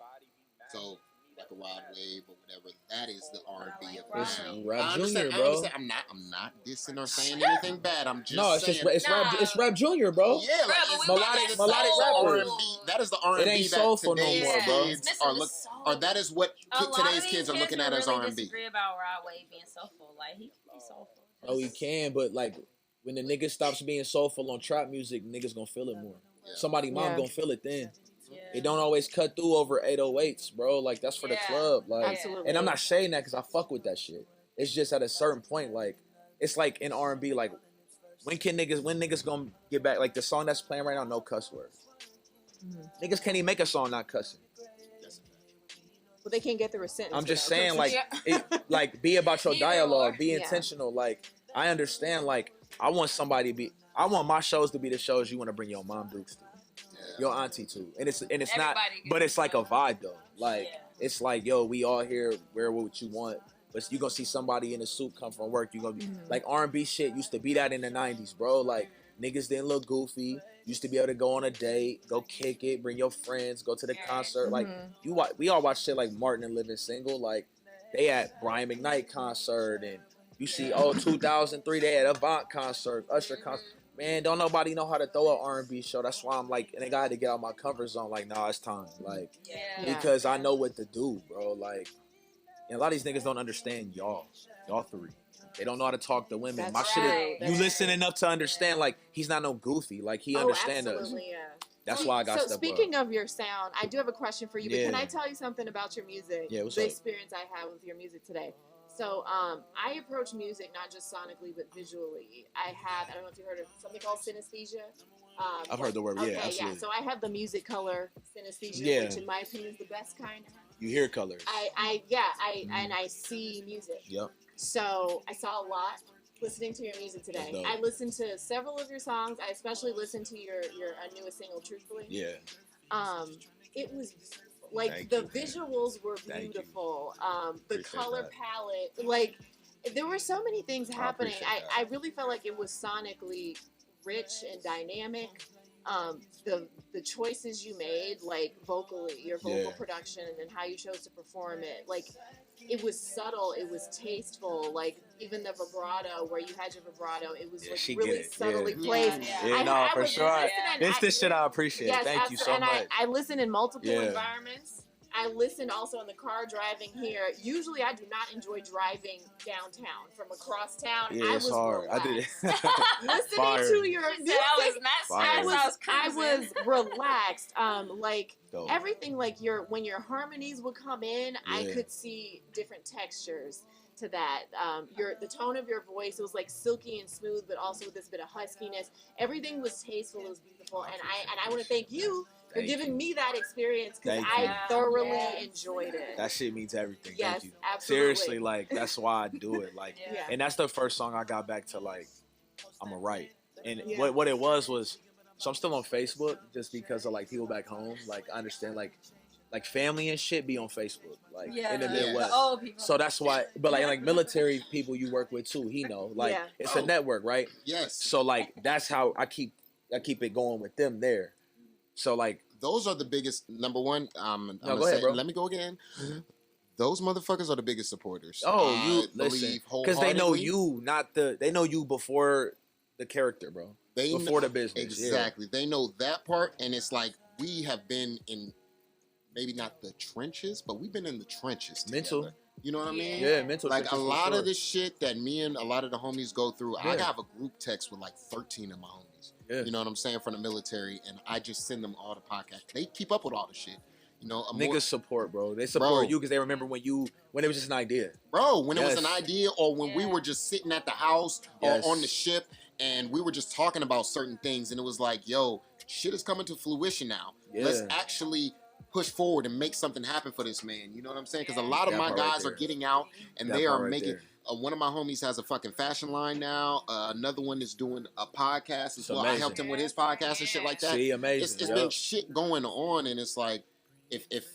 So like a Rod Wave or whatever, that is the R&B of It's now. Rap I understand, Junior, bro. I'm not dissing or saying anything bad. I'm just No, it's saying. just it's Rap Junior, bro. Yeah, like it's melodic rapper. R&B. That is the R&B It ain't soulful that no today's more, bro. kids are looking, or that is what today's kids are looking at as really R&B. disagree about Rod Wave being soulful. Like he can be soulful. Oh, he can, but like when the nigga stops being soulful on trap music, niggas gonna feel it more. Yeah. Somebody mom gonna feel it then. Yeah. It don't always cut through over 808s, bro. Like that's for the club. Like, Absolutely. and I'm not saying that because I fuck with that shit. It's just at a certain point, like it's like in R&B, like when niggas gonna get back? Like the song that's playing right now, no cuss words. Niggas can't even make a song not cussing. But they can't get through a sentence. I'm just saying, like, like be about your dialogue, be intentional. Like I understand, like I want my shows to be the shows you want to bring your mom Dukes to. Your auntie too, and it's not, but it's like a vibe though. Like it's like, yo, we all here, wear what you want, but you gonna see somebody in a suit come from work. You gonna be like R&B shit used to be that in the '90s, bro. Like niggas didn't look goofy. Used to be able to go on a date, go kick it, bring your friends, go to the concert. Like we all watch shit like Martin and Living Single. Like they at Brian McKnight concert, and you see 2003 they had Avant concert, Usher concert. Man, don't nobody know how to throw an R&B show. That's why I'm like, and I got to get out my comfort zone. Like, nah, it's time. Like, because I know what to do, bro. Like, and a lot of these niggas don't understand y'all three. They don't know how to talk to women. That's right. You listen enough to understand. Like, he's not no goofy. Like, he understands us. Yeah. That's why I got So stuff. speaking of your sound, I do have a question for you. But can I tell you something about your music? Yeah, what's the up? experience I had with your music today. So I approach music not just sonically but visually. I don't know if you heard of something called synesthesia. I've heard the word. Okay, Yeah, absolutely. Yeah. So I have the music color synesthesia, which in my opinion is the best kind. You hear colors. And I see music. Yep. So I saw a lot listening to your music today. I listened to several of your songs. I especially listened to your newest single, Truthfully. Yeah. It was like visuals were beautiful. The color palette, like there were so many things happening. I really felt like it was sonically rich and dynamic. The choices you made, like vocally, your vocal production, and how you chose to perform it, like it was subtle, it was tasteful. Like even the vibrato, where you had your vibrato, it was like really subtly placed. For sure. It's the shit I appreciate. Yes, Thank you so much. I listen in multiple environments. I listened also in the car driving here. Usually I do not enjoy driving downtown. From across town, I was hard. relaxed. I did it. Listening to your music, I was relaxed. Like Dope. everything, like when your harmonies would come in, I could see different textures to that. The tone of your voice, it was like silky and smooth, but also with this bit of huskiness. Everything was tasteful, it was beautiful, and I want to thank you for giving me that experience, because I thoroughly enjoyed it. That shit means everything. Yes, Thank you. absolutely. Seriously, like that's why I do it. Like, and that's the first song I got back to. Like, I'm a write, and what it was. So I'm still on Facebook just because of like people back home. Like, I understand like family and shit be on Facebook, like in the Midwest. So that's why. But like military people you work with too, he know. Like it's a network, right? Yes. So like that's how I keep it going with them there. So like. Those are the biggest. Number one, go ahead, bro. Let me go again. Those motherfuckers are the biggest supporters. Oh, you listen, because they know you, they know you before the character, bro. Before the business, exactly. They know that part, and it's like we have been in, maybe not the trenches, but we've been in the trenches together. Mental. You know what I mean? Yeah, mental. Like a lot of the shit that me and a lot of the homies go through. I have a group text with like 13 of my homies. Yeah. You know what I'm saying, from the military, and I just send them all the podcasts. They keep up with all the shit. You know, niggas support, bro. They support you because they remember when it was just an idea, bro. When it was an idea, or when we were just sitting at the house or on the ship, and we were just talking about certain things, and it was like, yo, shit is coming to fruition now. Let's actually push forward and make something happen for this man. You know what I'm saying? Because a lot of my guys are getting out, and they are making. One of my homies has a fucking fashion line now. Another one is doing a podcast as well. I helped him with his podcast and shit like that. See, amazing. It's been shit going on, and it's like, if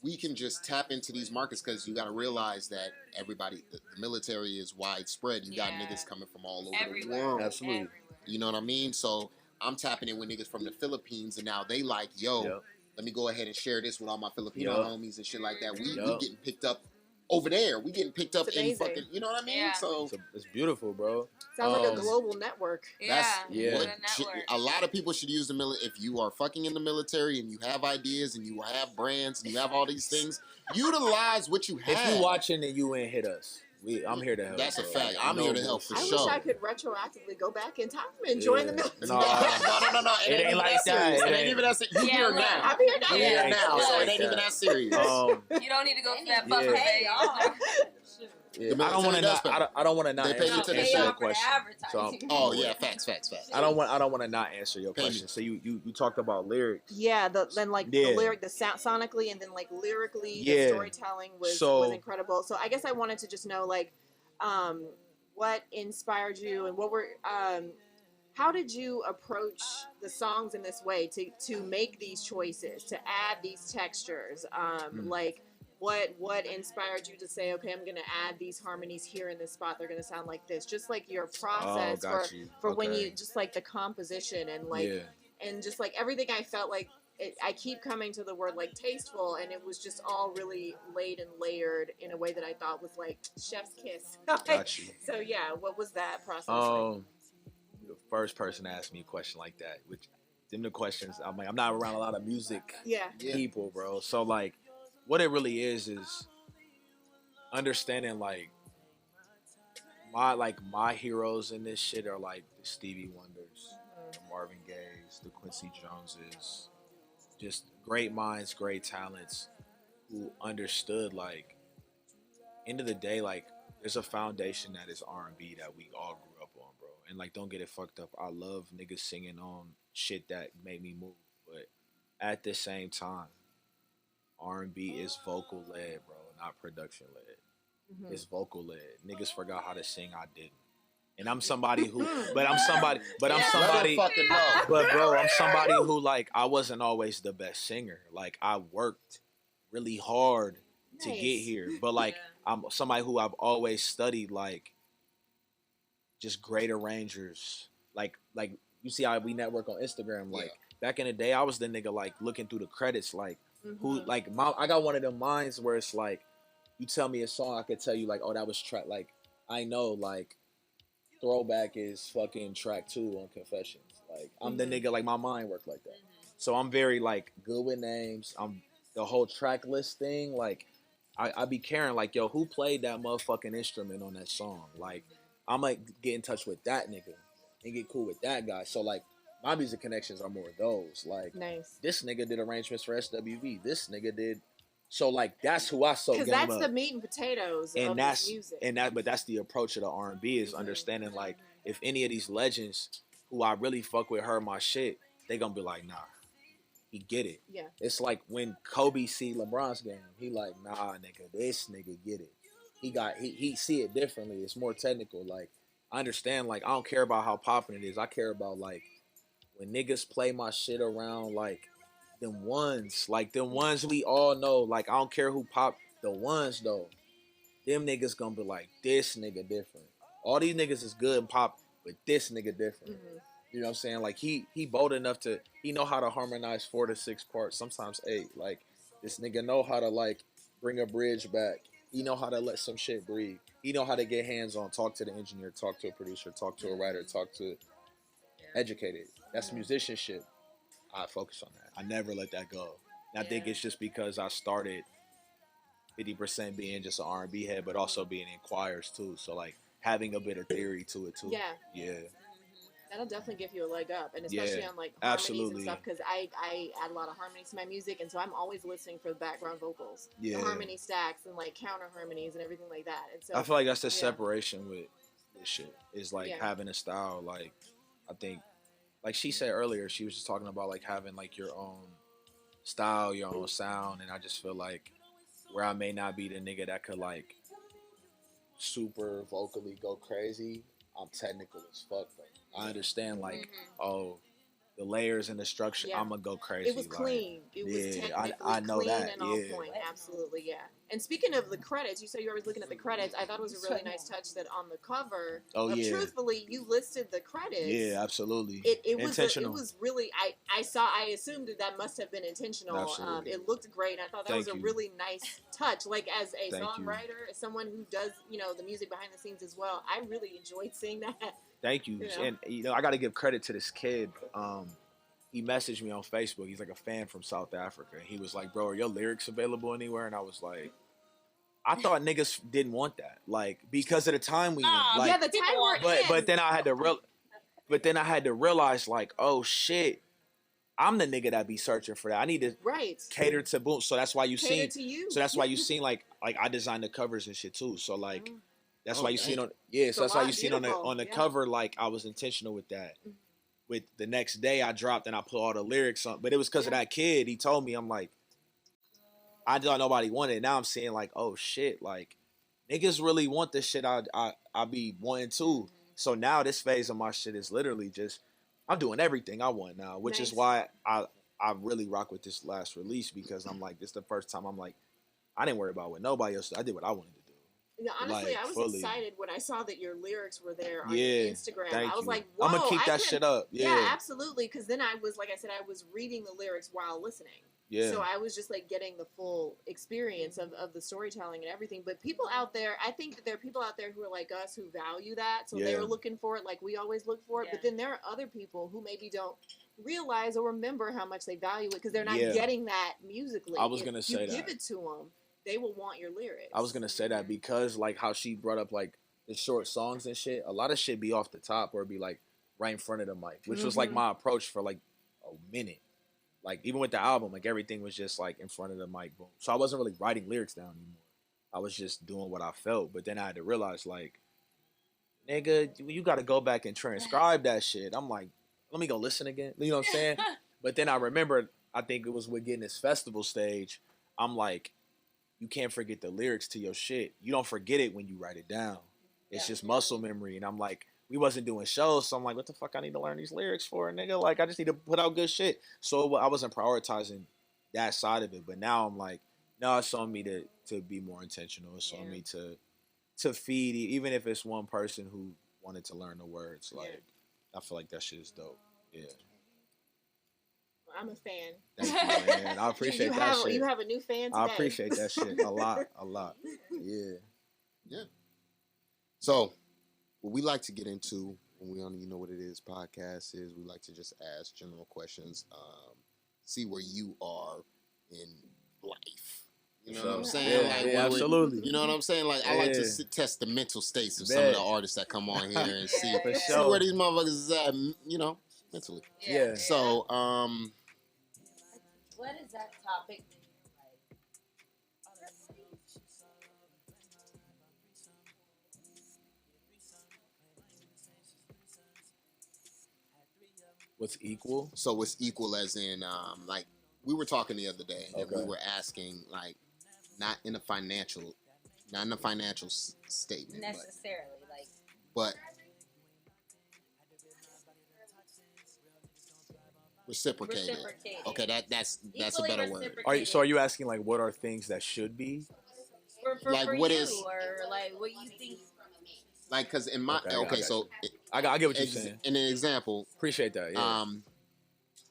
we can just tap into these markets, because you got to realize that everybody, the military is widespread. You got niggas coming from all over the world. Absolutely. You know what I mean? So I'm tapping in with niggas from the Philippines, and now they like, yo, Yep. let me go ahead and share this with all my Filipino Yup. homies and shit like that. We Yup. getting picked up over there. We getting picked up It's in amazing. fucking, you know what I mean? Yeah. So It's beautiful, bro. Sounds like a global network. that's Yeah. what the network. a lot of people should use the military. If you are fucking in the military and you have ideas and you have brands and you have all these things, utilize what you have. If you watching and you ain't hit us, I'm here to help. That's a bro. fact. I'm here to help for I sure. wish I could retroactively go back in time and join the military. Nah. No. It ain't like that. It ain't even that serious. You Yeah, here look. now. I'm here now. You here Yeah, now, so it ain't yeah. even that serious. You don't need to go for that buffet. Yeah. Hey, y'all. Yeah, The I don't want to military does not. I don't want to not They pay answer, you to the answer show. your For the question. So advertising. Oh yeah, facts. I don't want to not answer your Pay me. question. So you talked about lyrics. Yeah, then like Yeah. the lyric, the sound sonically, and then like lyrically, Yeah. the storytelling was incredible. So I guess I wanted to just know like, what inspired you and what were how did you approach the songs in this way to make these choices, to add these textures? Like what inspired you to say, okay, I'm gonna add these harmonies here in this spot, they're gonna sound like this, just like your process for when you just like the composition and like and just like everything. I felt like I keep coming to the word like tasteful, and it was just all really laid and layered in a way that I thought was like chef's kiss. Got you. So yeah, what was that process like? The first person to ask me a question like that, which them the questions. I'm like, I'm not around a lot of music Yeah. people, bro. So like, what it really is understanding like my heroes in this shit are like the Stevie Wonders, the Marvin Gayes, the Quincy Joneses, just great minds, great talents who understood like end of the day, like there's a foundation that is R&B that we all grew up on, bro. And like, don't get it fucked up. I love niggas singing on shit that made me move, but at the same time, R&B is vocal led, bro, not production led. It's vocal led. Niggas forgot how to sing. I didn't. And I'm somebody who, but I'm somebody, but bro, I'm somebody who like, I wasn't always the best singer. Like I worked really hard to get here, but like I'm somebody who I've always studied like just great arrangers. Like you see how we network on Instagram. Like back in the day, I was the nigga like looking through the credits, like who like I got one of them minds where it's like you tell me a song, I could tell you like, oh, that was track. Like I know like Throwback is fucking track 2 on Confessions. Like I'm the nigga, like my mind worked like that. So I'm very like good with names. I'm the whole track list thing. Like I be caring like, yo, who played that motherfucking instrument on that song? Like I'm like get in touch with that nigga and get cool with that guy. So like my music connections are more of those. Like this nigga did arrangements for SWV. This nigga did. So like that's who I soak game up. Because that's the meat and potatoes of this music. But that's the approach of the R&B is understanding like if any of these legends who I really fuck with heard my shit, they gonna be like, nah, he get it. Yeah. It's like when Kobe see LeBron's game, he like, nah, nigga, this nigga get it. He see it differently. It's more technical. Like I understand. Like I don't care about how popping it is. I care about like when niggas play my shit around like. Them ones we all know, like I don't care who pop the ones though. Them niggas gonna be like, this nigga different. All these niggas is good and pop, but this nigga different. You know what I'm saying? Like he bold enough to he know how to harmonize 4 to 6 parts, sometimes 8. Like this nigga know how to like bring a bridge back. He know how to let some shit breathe. He know how to get hands on, talk to the engineer, talk to a producer, talk to a writer, talk to educated. That's musicianship. I focus on that. I never let that go. And I think it's just because I started 50% being just an R&B head, but also being in choirs too. So like having a bit of theory to it too. Yeah. That'll definitely give you a leg up, and especially on like harmonies and stuff. Because I add a lot of harmonies to my music, and so I'm always listening for the background vocals, the harmony stacks, and like counter harmonies and everything like that. And so I feel like that's the separation with this shit is like having a style. Like I think. Like she said earlier, she was just talking about like having like your own style, your own sound, and I just feel like where I may not be the nigga that could like super vocally go crazy, I'm technical as fuck though. I understand like the layers and the structure, I'm gonna go crazy. It was clean. It was technically I know clean that. and on point. Absolutely, And speaking of the credits, you said you were always looking at the credits. I thought it was a really nice touch that on the cover, truthfully, you listed the credits. Yeah, absolutely. It was intentional. It was really. I assumed that must have been intentional. Absolutely. It looked great. I thought that was a really nice touch. Like as a songwriter, as someone who does the music behind the scenes as well, I really enjoyed seeing that. Thank you. And I got to give credit to this kid. He messaged me on Facebook. He's like a fan from South Africa. He was like, "Bro, are your lyrics available anywhere?" And I was like, I thought niggas didn't want that, like because of the time we in. Like, the time we're in. But then I had to realize, like, oh shit, I'm the nigga that be searching for that. I need to cater to boom. So that's why you seen. So that's why you seen like I designed the covers and shit too. So like that's why you seen on So that's why you seen on the cover, like I was intentional with that. With the next day I dropped and I put all the lyrics on, but it was because of that kid. He told me, I'm like, I thought nobody wanted it. Now I'm seeing like, oh shit, like niggas really want this shit. I be wanting too. So now this phase of my shit is literally just I'm doing everything I want now, which is why I really rock with this last release, because I'm like, this is the first time I'm like, I didn't worry about what nobody else did. I did what I wanted to do. Yeah, honestly, like, I was fully excited when I saw that your lyrics were there on your Instagram. I was like, whoa, I'm gonna keep that shit up. Yeah, absolutely. Because then I was, like I said, I was reading the lyrics while listening. Yeah. So I was just like getting the full experience of the storytelling and everything. But people out there, I think that there are people out there who are like us who value that. So they were looking for it like we always look for it. But then there are other people who maybe don't realize or remember how much they value it because they're not getting that musically. I was going to say that. If you give it to them, they will want your lyrics. I was going to say that because like how she brought up like the short songs and shit, a lot of shit be off the top or it'd be like right in front of the mic, which was like my approach for like a minute. Like, even with the album, like, everything was just, like, in front of the mic, boom. So I wasn't really writing lyrics down anymore. I was just doing what I felt. But then I had to realize, like, nigga, you got to go back and transcribe that shit. I'm like, let me go listen again. You know what I'm saying? But then I remembered, I think it was with getting this festival stage, I'm like, you can't forget the lyrics to your shit. You don't forget it when you write it down. It's just muscle memory. And I'm like, we wasn't doing shows, so I'm like, what the fuck I need to learn these lyrics for, nigga? Like, I just need to put out good shit. So I wasn't prioritizing that side of it. But now I'm like, no, it's on me to be more intentional. It's on me to feed, even if it's one person who wanted to learn the words. Like, I feel like that shit is dope. Yeah. I'm a fan. Thank you, man. I appreciate that shit. You have a new fan today. I appreciate that shit a lot. Yeah. Yeah. So, what we like to get into when we on You Know What It Is podcast is we like to just ask general questions, see where you are in life. You know what I'm saying? Absolutely. You know what I'm saying? Like, I like to test the mental states of some of the artists that come on here and see where these motherfuckers is at, mentally. Yeah. So, what is that topic? What's equal? So it's equal as in, like, we were talking the other day, and we were asking, like, not in a financial statement necessarily, but reciprocated. Okay, that's a better word. So are you asking like what are things that should be? Like what is or like what you think? Like, cause in my so I get what you're saying. In an example, appreciate that. Yeah.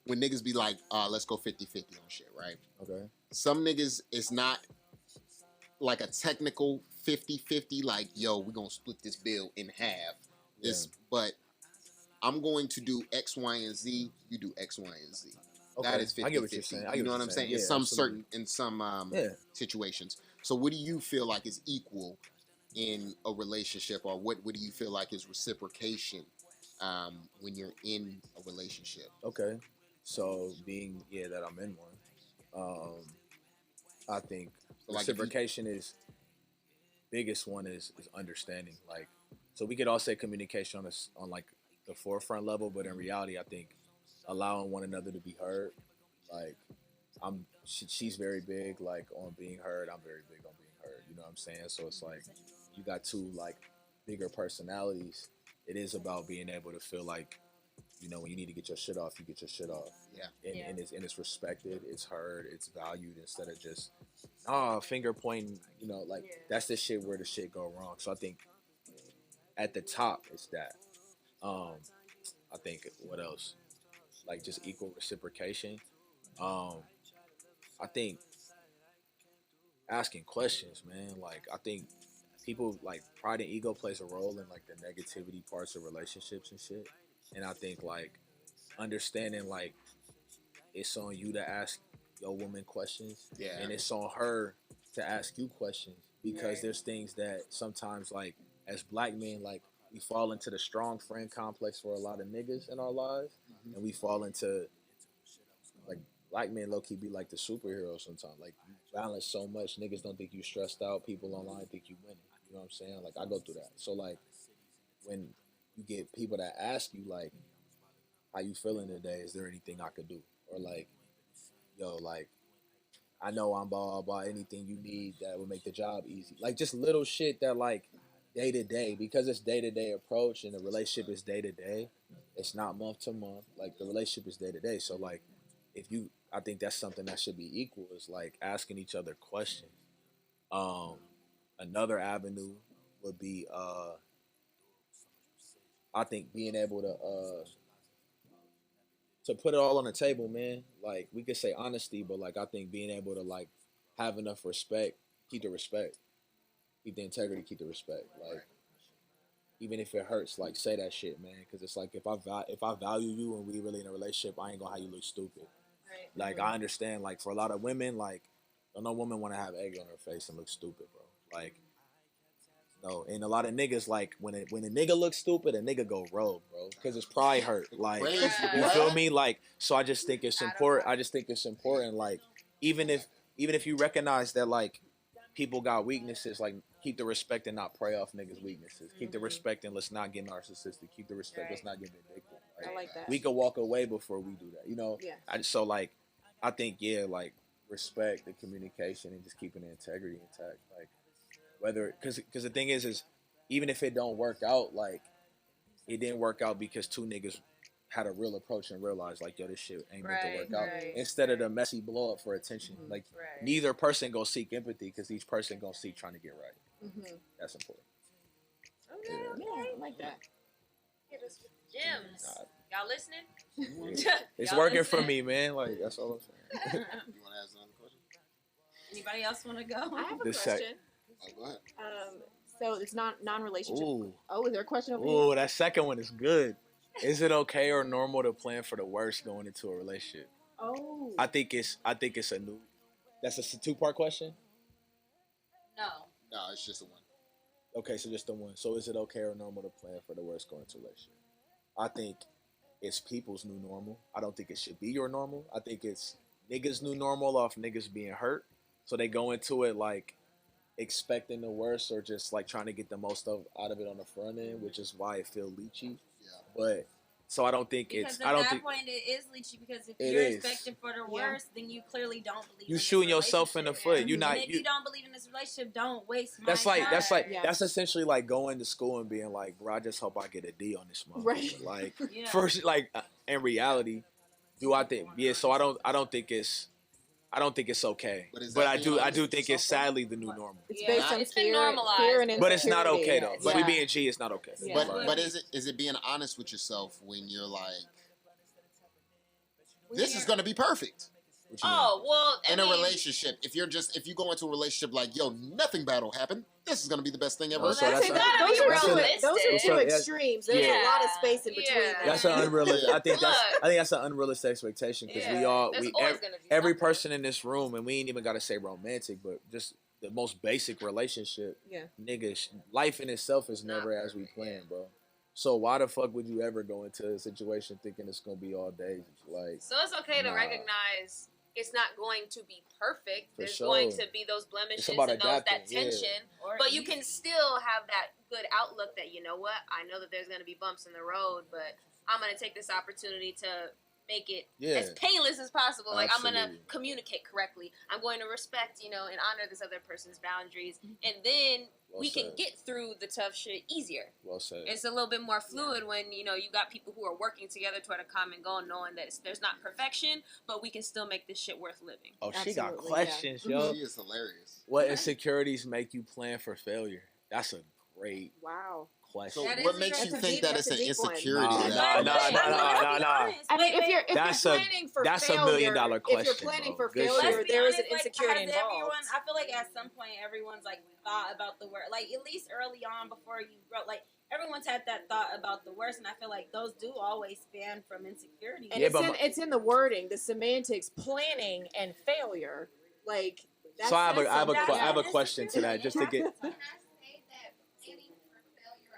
When niggas be like, let's go 50-50 on shit, right? Okay. Some niggas it's not like a technical 50-50, like, yo, we're gonna split this bill in half. But I'm going to do X, Y, and Z. You do X, Y, and Z. Okay. That is 50-50. I get what you're saying. You know what I'm saying? In some situations. So what do you feel like is equal in a relationship, or what do you feel like is reciprocation when you're in a relationship? Okay. So being that I'm in one, I think reciprocation is biggest one is understanding. Like, so we could all say communication on like the forefront level, but in reality, I think allowing one another to be heard. Like, she's very big like on being heard. I'm very big on being heard. You know what I'm saying? So it's like you got two like bigger personalities. It is about being able to feel like, you know, when you need to get your shit off, you get your shit off. Yeah. And it's respected, it's heard, it's valued, instead of just finger pointing, you know, like that's the shit where the shit go wrong. So I think at the top it's that. Um, I think what else? Like just equal reciprocation. Um, I think asking questions, man. Like I think people like pride and ego plays a role in like the negativity parts of relationships and shit. And I think like understanding like it's on you to ask your woman questions, Yeah. and it's on her to ask you questions because there's things that sometimes like as black men like we fall into the strong friend complex for a lot of niggas in our lives, and we fall into like black men low key be like the superhero sometimes. Like you balance so much, niggas don't think you stressed out. People online think you winning. You know what I'm saying? Like I go through that. So like when you get people that ask you like, "How you feeling today? Is there anything I could do?" Or like, "Yo, like I know I'm blah blah. Anything you need that would make the job easy." Like just little shit that like day to day because it's day to day approach and the relationship is day to day. It's not month to month. Like the relationship is day to day. So like if you I think that's something that should be equal is like asking each other questions. Um, Another avenue would be I think being able to put it all on the table, man. Like we could say honesty, but like I think being able to like have enough respect, keep the respect, keep the integrity, keep the respect. Like even if it hurts, like say that shit, man. Because it's like if I value you and we really in a relationship, I ain't gonna have you look stupid. Right. Like I understand, like for a lot of women, like no woman want to have egg on her face and look stupid, bro. Like no, and a lot of niggas like when a nigga looks stupid, a nigga go rogue, bro, because his pride hurt. Like Crazy, you boy. feel me? Like so, I just think it's important. I just think it's important. Like even if you recognize that like people got weaknesses, like keep the respect and not prey off niggas' weaknesses. Keep the respect and let's not get narcissistic. Keep the respect. Let's not get vindictive. I like that. We could walk away before we do that. You know. Yeah. So like, I think like respect the communication and just keeping the integrity intact. Like whether because the thing is even if it don't work out, like it didn't work out because two niggas had a real approach and realized like yo this shit ain't meant to work out instead of the messy blow up for attention. Like neither person gonna seek empathy because each person gonna seek trying to get right. That's important. Yeah, I like that. Gems. Y'all listening? It's Y'all working listening? for me, man. Like that's all I'm saying. You want to ask another question? Anybody else want to go? I have a This sec- question. Oh, go ahead. So it's not non-relationship. Ooh. Oh, is there a question over Ooh, here? that second one is good. Is it okay or normal to plan for the worst going into a relationship? Oh. I think it's a new. That's a two-part question. No. No, it's just a one. Okay, so just the one. So is it okay or normal to plan for the worst going into a relationship? I think it's people's new normal. I don't think it should be your normal. I think it's niggas' new normal off niggas being hurt. So they go into it like expecting the worst or just like trying to get the most out of it on the front end, which is why it feel leechy. Yeah. But so I don't think Because I don't at that think point it is leechy because if It you're is. expecting for the worst, then you clearly don't believe you in shooting this yourself in the relationship. foot. You're not. And if you don't believe in this relationship, don't waste my That's like time. Yeah. that's essentially like going to school and being like, bro, I just hope I get a D on this month. Right. Like Yeah. first, like in reality, do I think? Yeah. So I don't think it's okay. But is But that I being do honest with think it's yourself, sadly the new normal. It's Yeah. based on It's been fear, normalized. fear and But it's not insecurity. okay though. But we Yeah. being G, it's not okay. Yeah. But is it being honest with yourself when you're like, this is gonna be perfect What you mean? Oh well, in a relationship? If you go into a relationship like, yo, nothing bad will happen. This is gonna be the best thing ever. Well, so I'd that's say a- those are that's two. a- Those are so two that's- extremes. There's Yeah. a lot of space in between. Yeah. them. That's an unrealistic. I think Look. that's an unrealistic expectation because Yeah. There's always gonna be every something. person in this room, and we ain't even got to say romantic, but just the most basic relationship. Yeah. Nigga, life in itself is never as we plan, bro. So why the fuck would you ever go into a situation thinking it's gonna be all day? Like, So it's okay to Nah. recognize it's not going to be perfect. For There's sure. going to be those blemishes about and that adapting, yeah. tension. Or But you easy. can still have that good outlook that, you know what, I know that there's going to be bumps in the road, but I'm going to take this opportunity to make it Yeah. as painless as possible. Like, I'm going to Absolutely. communicate correctly. I'm going to respect, and honor this other person's boundaries. And then we can get through the tough shit easier. Well said. It's a little bit more fluid when, you know, you got people who are working together toward a common goal, knowing that there's not perfection, but we can still make this shit worth living. Oh, she got Absolutely, questions, yeah. yo. She is hilarious. What insecurities make you plan for failure? That's a great Wow. question. So That what is makes a- you that's a think deep- that that's it's a an deep one. insecurity? Nah, that- nah. I mean, if you're That's planning for that's failure, $1 million if you're question, planning bro. for Good failure, shit. there is an Like, insecurity has involved. everyone, I feel like at some point everyone's like thought about the worst. Like at least early on before you wrote, like everyone's had that thought about the worst, and I feel like those do always span from insecurity. And Yeah, it's in the wording, the semantics, planning and failure. Like that's, So I have a That's question to that, just to get. Can I say that planning for failure,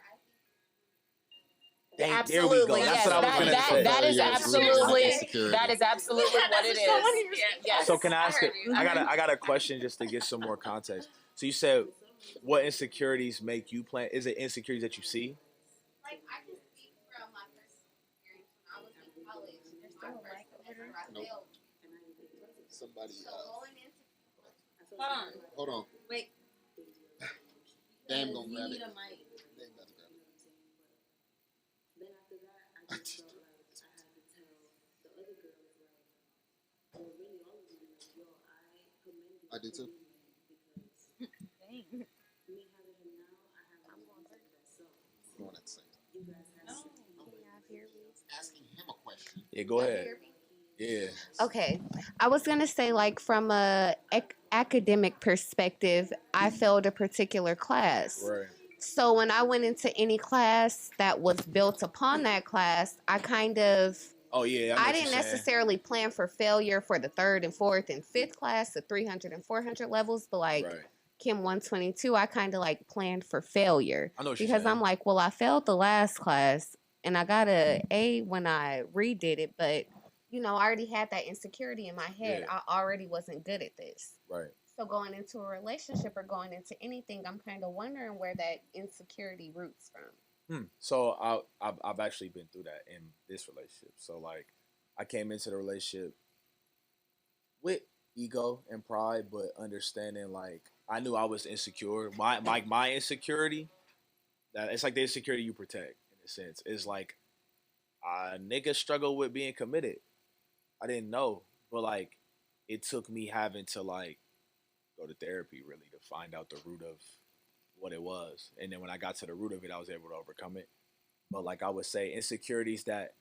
I think absolutely There we go. That's yes. what I was gonna say. That is Failure is absolutely insecurity. that is absolutely what it is. Yes. So can I ask it? I heard you. I got a question just to get some more context. So you said, what insecurities make you plan? Is it insecurities that you see? like I can speak from my personal experience when I was in college. My first semester, I Nope. failed. Somebody. So going into Hold on, Hold on. wait. Damn, gonna You grab need it. a mic. Damn, about to grab it. I do too. Going at the same time. Asking him a question. Yeah, go ahead. Yeah. Okay, I was gonna say, like, from a academic perspective, I failed a particular class. Right. So when I went into any class that was built upon that class, I kind of Oh yeah. I didn't necessarily plan for failure for the third and fourth and fifth class, the 300 and 400 levels, but like Right. Kim 122, I kind of like planned for failure I know what you're because saying. I'm like, well, I failed the last class and I got a A when I redid it, but you know, I already had that insecurity in my head. Yeah. I already wasn't good at this. Right. So going into a relationship or going into anything, I'm kind of wondering where that insecurity roots from. So I've actually been through that in this relationship. So like, I came into the relationship with ego and pride, but understanding like I knew I was insecure. My insecurity, that it's like the insecurity you protect in a sense, is like niggas struggle with being committed. I didn't know, but like it took me having to like go to therapy really to find out the root of what it was. And then when I got to the root of it, I was able to overcome it. But like I would say, insecurities that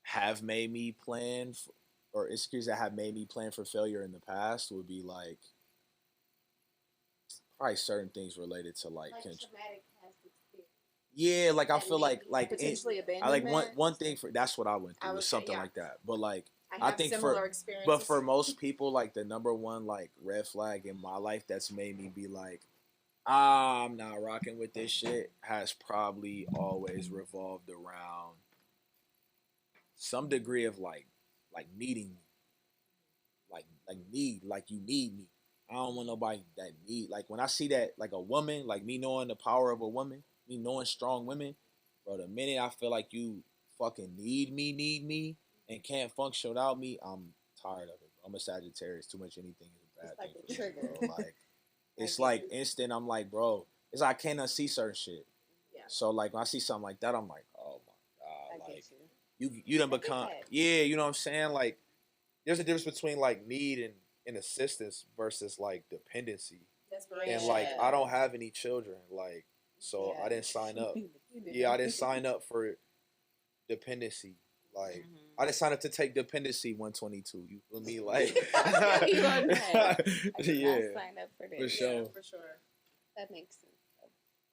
have made me plan or insecurities that have made me plan for failure in the past would be like probably certain things related to like traumatic past experience. yeah, like I That feel made like potentially I like abandonment. one thing for that's what I went through I would was say, something yeah. like that. But like I have think similar experiences. but for most people, like the number one like red flag in my life that's made me be like, I'm not rocking with this shit has probably always revolved around some degree of like needing me. Like need, like you need me. I don't want nobody that need like when I see that like a woman, like me knowing the power of a woman, me knowing strong women, bro, the minute I feel like you fucking need me and can't function without me, I'm tired of it. I'm a Sagittarius. Too much anything is a bad It's like thing a for me, trigger. bro. Like it's like instant. I'm like, bro, it's like I can't unsee certain shit. Yeah. So like when I see something like that, I'm like, oh my I god, get like you. you done I get become that. yeah, you know what I'm saying? Like there's a difference between like need and assistance versus like dependency. Desperation. And like I don't have any children, like so Yeah. I didn't sign up. You did. Yeah, I didn't sign up for dependency. Like I didn't sign up to take dependency 122. You feel me? Like You on that. I did not yeah, sign up for this. for sure. For sure. That makes sense.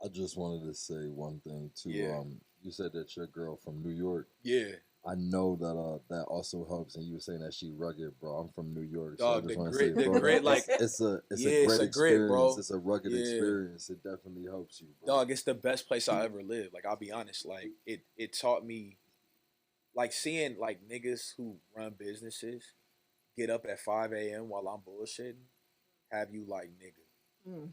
I just wanted to say one thing too. Yeah. You said that your girl from New York. Yeah, I know that that also helps, and you were saying that she rugged, bro. I'm from New York, so I dog. just The want to grit, say, the bro, grit. Like it's a Yeah, great it's a grit, experience. bro. It's a rugged Yeah. experience. It definitely helps you, bro. dog, it's the best place I ever lived. Like I'll be honest. Like it taught me, like seeing like niggas who run businesses get up at 5 a.m. while I'm bullshitting. Have you like nigga?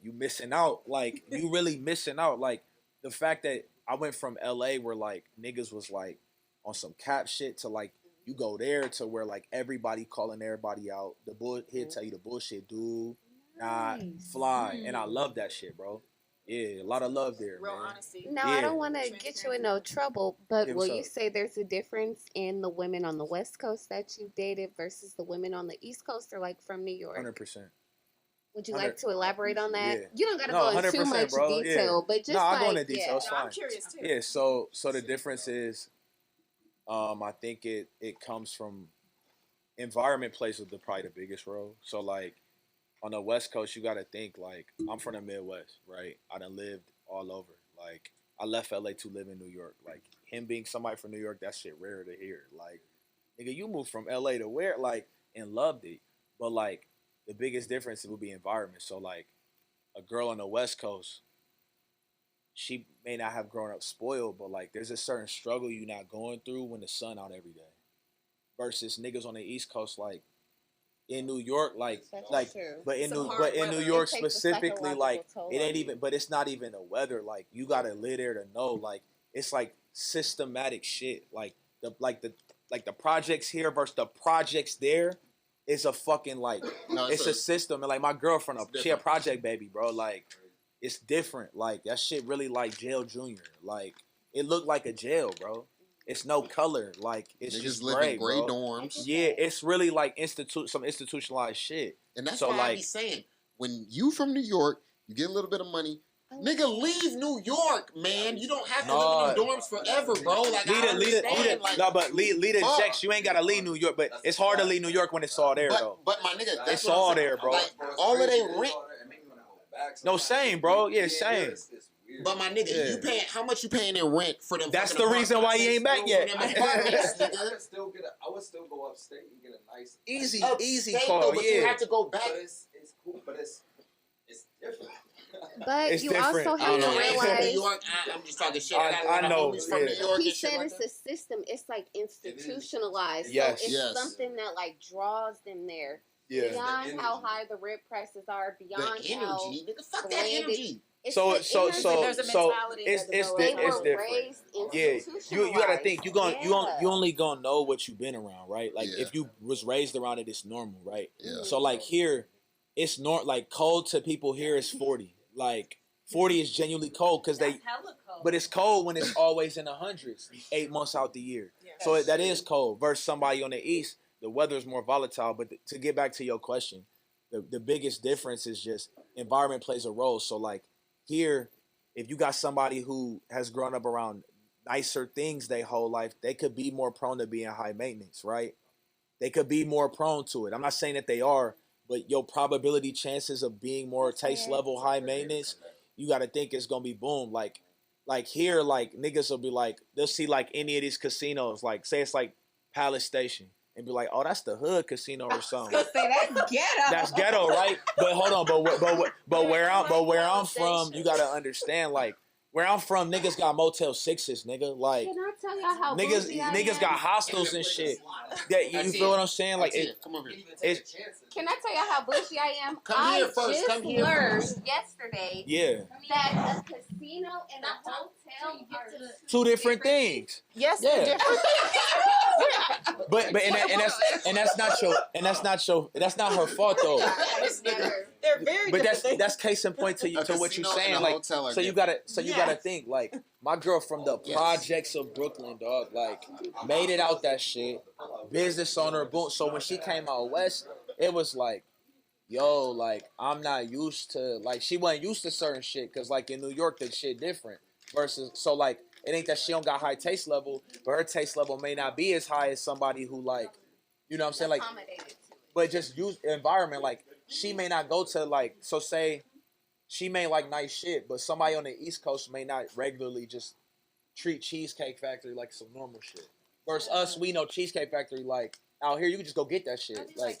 You missing out. Like you really missing out. Like the fact that I went from LA where like niggas was like on some cap shit to like you go there to where like everybody calling everybody out. The bull he'll tell you the bullshit, dude. Not fly. And I love that shit, bro. Yeah, a lot of love there, Real man. honesty. Now, I don't want to get you in no trouble, but Yeah, will what's you up? say there's a difference in the women on the West Coast that you dated versus the women on the East Coast or like from New York? 100%. Would you like to elaborate on that? Yeah. You don't got to No, go into too 100%, much bro. detail, but just No, I'll go into like, detail. yeah. It's No, I'm fine. curious too. Yeah, so the difference is, I think it comes from environment plays probably the biggest role. So like on the West Coast, you got to think like I'm from the Midwest, right? I done lived all over. Like I left LA to live in New York. Like him being somebody from New York, that shit rare to hear. Like nigga, you moved from LA to where? Like and loved it, but like the biggest difference would be environment. So like a girl on the West Coast, she may not have grown up spoiled, but like there's a certain struggle you're not going through when the sun out every day. Versus niggas on the East Coast, like in New York, like true. but in Some New hard but in weather. New York It takes a specifically, like psychological toll it on ain't you. even. But it's not even the weather. Like you gotta live there to know. Like it's like systematic shit. Like the projects here versus the projects there is a fucking like No, it's a system. And like my girlfriend, she a project baby, bro. Like it's different. Like that shit really like jail junior. Like it looked like a jail, bro. It's no color. Like it's Niggas just live gray, in gray bro. dorms. Yeah, it's really like some institutionalized shit. And that's So, why I be like- saying, when you from New York, you get a little bit of money. Nigga, leave New York, man. You don't have to live in them dorms forever, bro. Like, I understand. Like, no, but lead the fuck. checks. You ain't gotta leave New York, but it's hard to leave New York when it's all there, though. but my nigga, that's It's what I'm all saying. there, bro. Like, all of they rent. No, same, bro. Yeah, same. But my nigga, Yeah. you paying how much you paying in rent for them? That's fucking the reason why he ain't back yet. apartments, them apartments, I nigga. would still go upstate and get a nice. Easy Upstate, call, though, but you yeah. have to go back. But it's cool. But it's different. But It's you different. also I have don't to know. I ain't from New realize York. I'm just talking shit. I got a lot of know, homies from yeah. New York he and shit said like it's that. a system. It's like institutionalized. Yes. So it's Yes. something that like draws them there. Yeah. Beyond how high the rent prices are, beyond The how energy, nigga. Fuck that branded- energy. it's So the There's a mentality it's that it's develops. they it's were different. raised Yeah, you gotta think. You institutionalized. only gonna know what you've been around, right? Like Yeah. if you was raised around it, it's normal, right? Yeah. So like here, it's like cold to people here is 40. Like 40 is genuinely cold because That's hella cold. but it's cold when it's always in the hundreds, 8 months out the year. Yeah. So that is cold. Versus somebody on the east, the weather is more volatile. But to get back to your question, the biggest difference is just environment plays a role. So like here, if you got somebody who has grown up around nicer things their whole life, they could be more prone to being high maintenance, right? They could be more prone to it. I'm not saying that they are, but your probability chances of being more taste level high maintenance, you got to think it's gonna be boom. Like here, like niggas will be like, they'll see like any of these casinos, like say it's like Palace Station, and be like, oh, that's the hood casino or something. Say that's ghetto. That's ghetto, right? But hold on, but where I'm from, you gotta understand, like where I'm from, niggas got Motel 6s, nigga. Like Can I tell y'all how niggas bougie I niggas am? got hostels and shit. That you That's feel it. what I'm saying? Like That's it. Come over here. it's Can I tell y'all how bushy I am? Come here I first, just come here learned first. yesterday yeah, that a casino and a hotel are two different things. Yes, Yeah. they're different. But that's not her fault though. They're very But different. that's case in point to you A to what you're casino saying. and a Like hotel are so you different. gotta think like my girl from the projects of Brooklyn, dog, like made it out that shit. Business owner, boom. So when she came out west, it was like, yo, like I'm not used to like she wasn't used to certain shit because like in New York the shit different. Versus so like it ain't that she don't got high taste level, but her taste level may not be as high as somebody who like, you know what I'm saying? Like but just use environment. Like she may not go to like so say she may like nice shit, but somebody on the East Coast may not regularly just treat Cheesecake Factory like some normal shit. Versus us, we know Cheesecake Factory like out here you can just go get that shit. Like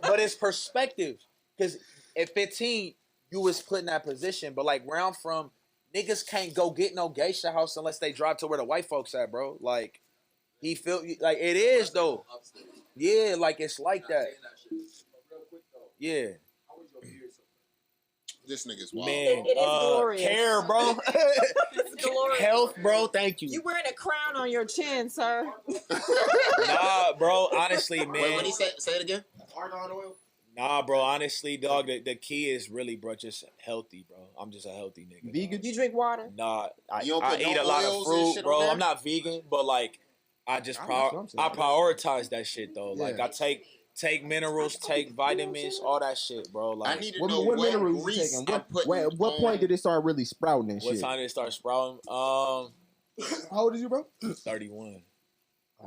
but it's perspective. Cause at 15 you was put in that position, but like where I'm from, niggas can't go get no geisha house unless they drive to where the white folks at, bro. Like he feel like it is though. Yeah, like it's like that. Yeah. This nigga's wild. Man, It is glorious. care, bro. It's glorious. Health, bro. Thank you. You wearing a crown on your chin, sir. Nah, bro. Honestly, man. Wait, what he say? Say it again. Argan oil. Nah, bro. Honestly, dog, the key is really, bro, just healthy, bro. I'm just a healthy nigga. Vegan? You drink water? Nah, You don't I put no eat a lot of oils and fruit, shit bro. on there? I'm not vegan, but like, I just That's what I'm saying. prioritize that shit though. Yeah. Like, I take minerals, take vitamins, all that shit, bro. I Like, need to What know minerals you grease taking? I'm putting What point on- did it start really sprouting and what shit? time did it start sprouting? How old is you, bro? 31.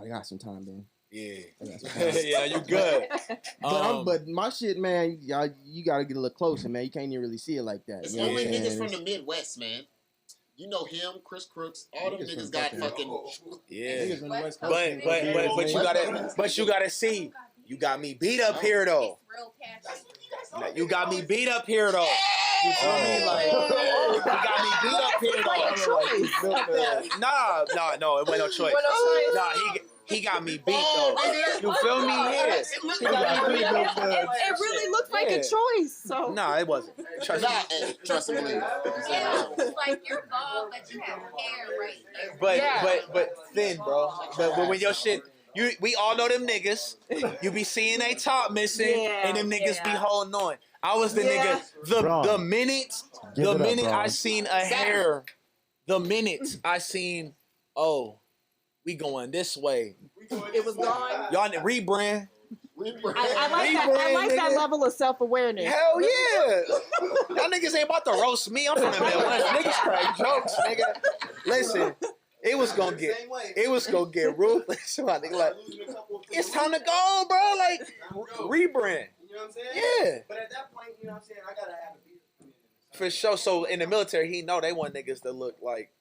I got some time, then. Yeah, I got some time. yeah, you good. But my shit, man, y'all, you gotta get a little closer, man. You can't even really see it like that. It's You know only what I'm niggas saying? from the Midwest, man. You know him, Chris Crooks, all them Niggas niggas from got fucking- fucking. Yeah, Niggas from the West Coast ain't but you gotta see, you got me beat up here though. Real catchy. You got me beat up here though. You feel me? Like, you got me beat up here though. Nah, no, it wasn't no choice. Nah, he got me beat though. You feel me? Yeah. He got me beat up. It really looked like a choice. So Nah, it wasn't. Trust me. Trust me. Yeah, it's like you're bald, but you have hair right there. But thin, bro. But when your shit, we all know them niggas. You be seeing they top missing, and them niggas be holding on. I was the nigga. The minute I seen a hair, the minute I seen, oh, we going this way. it was gone. Y'all need rebrand. I like that level of self-awareness. Hell yeah. Y'all niggas ain't about to roast me. I'm from the Midwest. Niggas crack jokes, nigga. Listen, it was gonna get ruthless. My nigga, like, it's time to go, bro. Like, rebrand. You know what I'm saying? Yeah. But at that point, you know what I'm saying, I gotta have a beard. For sure. So in the military, he know they want niggas that look like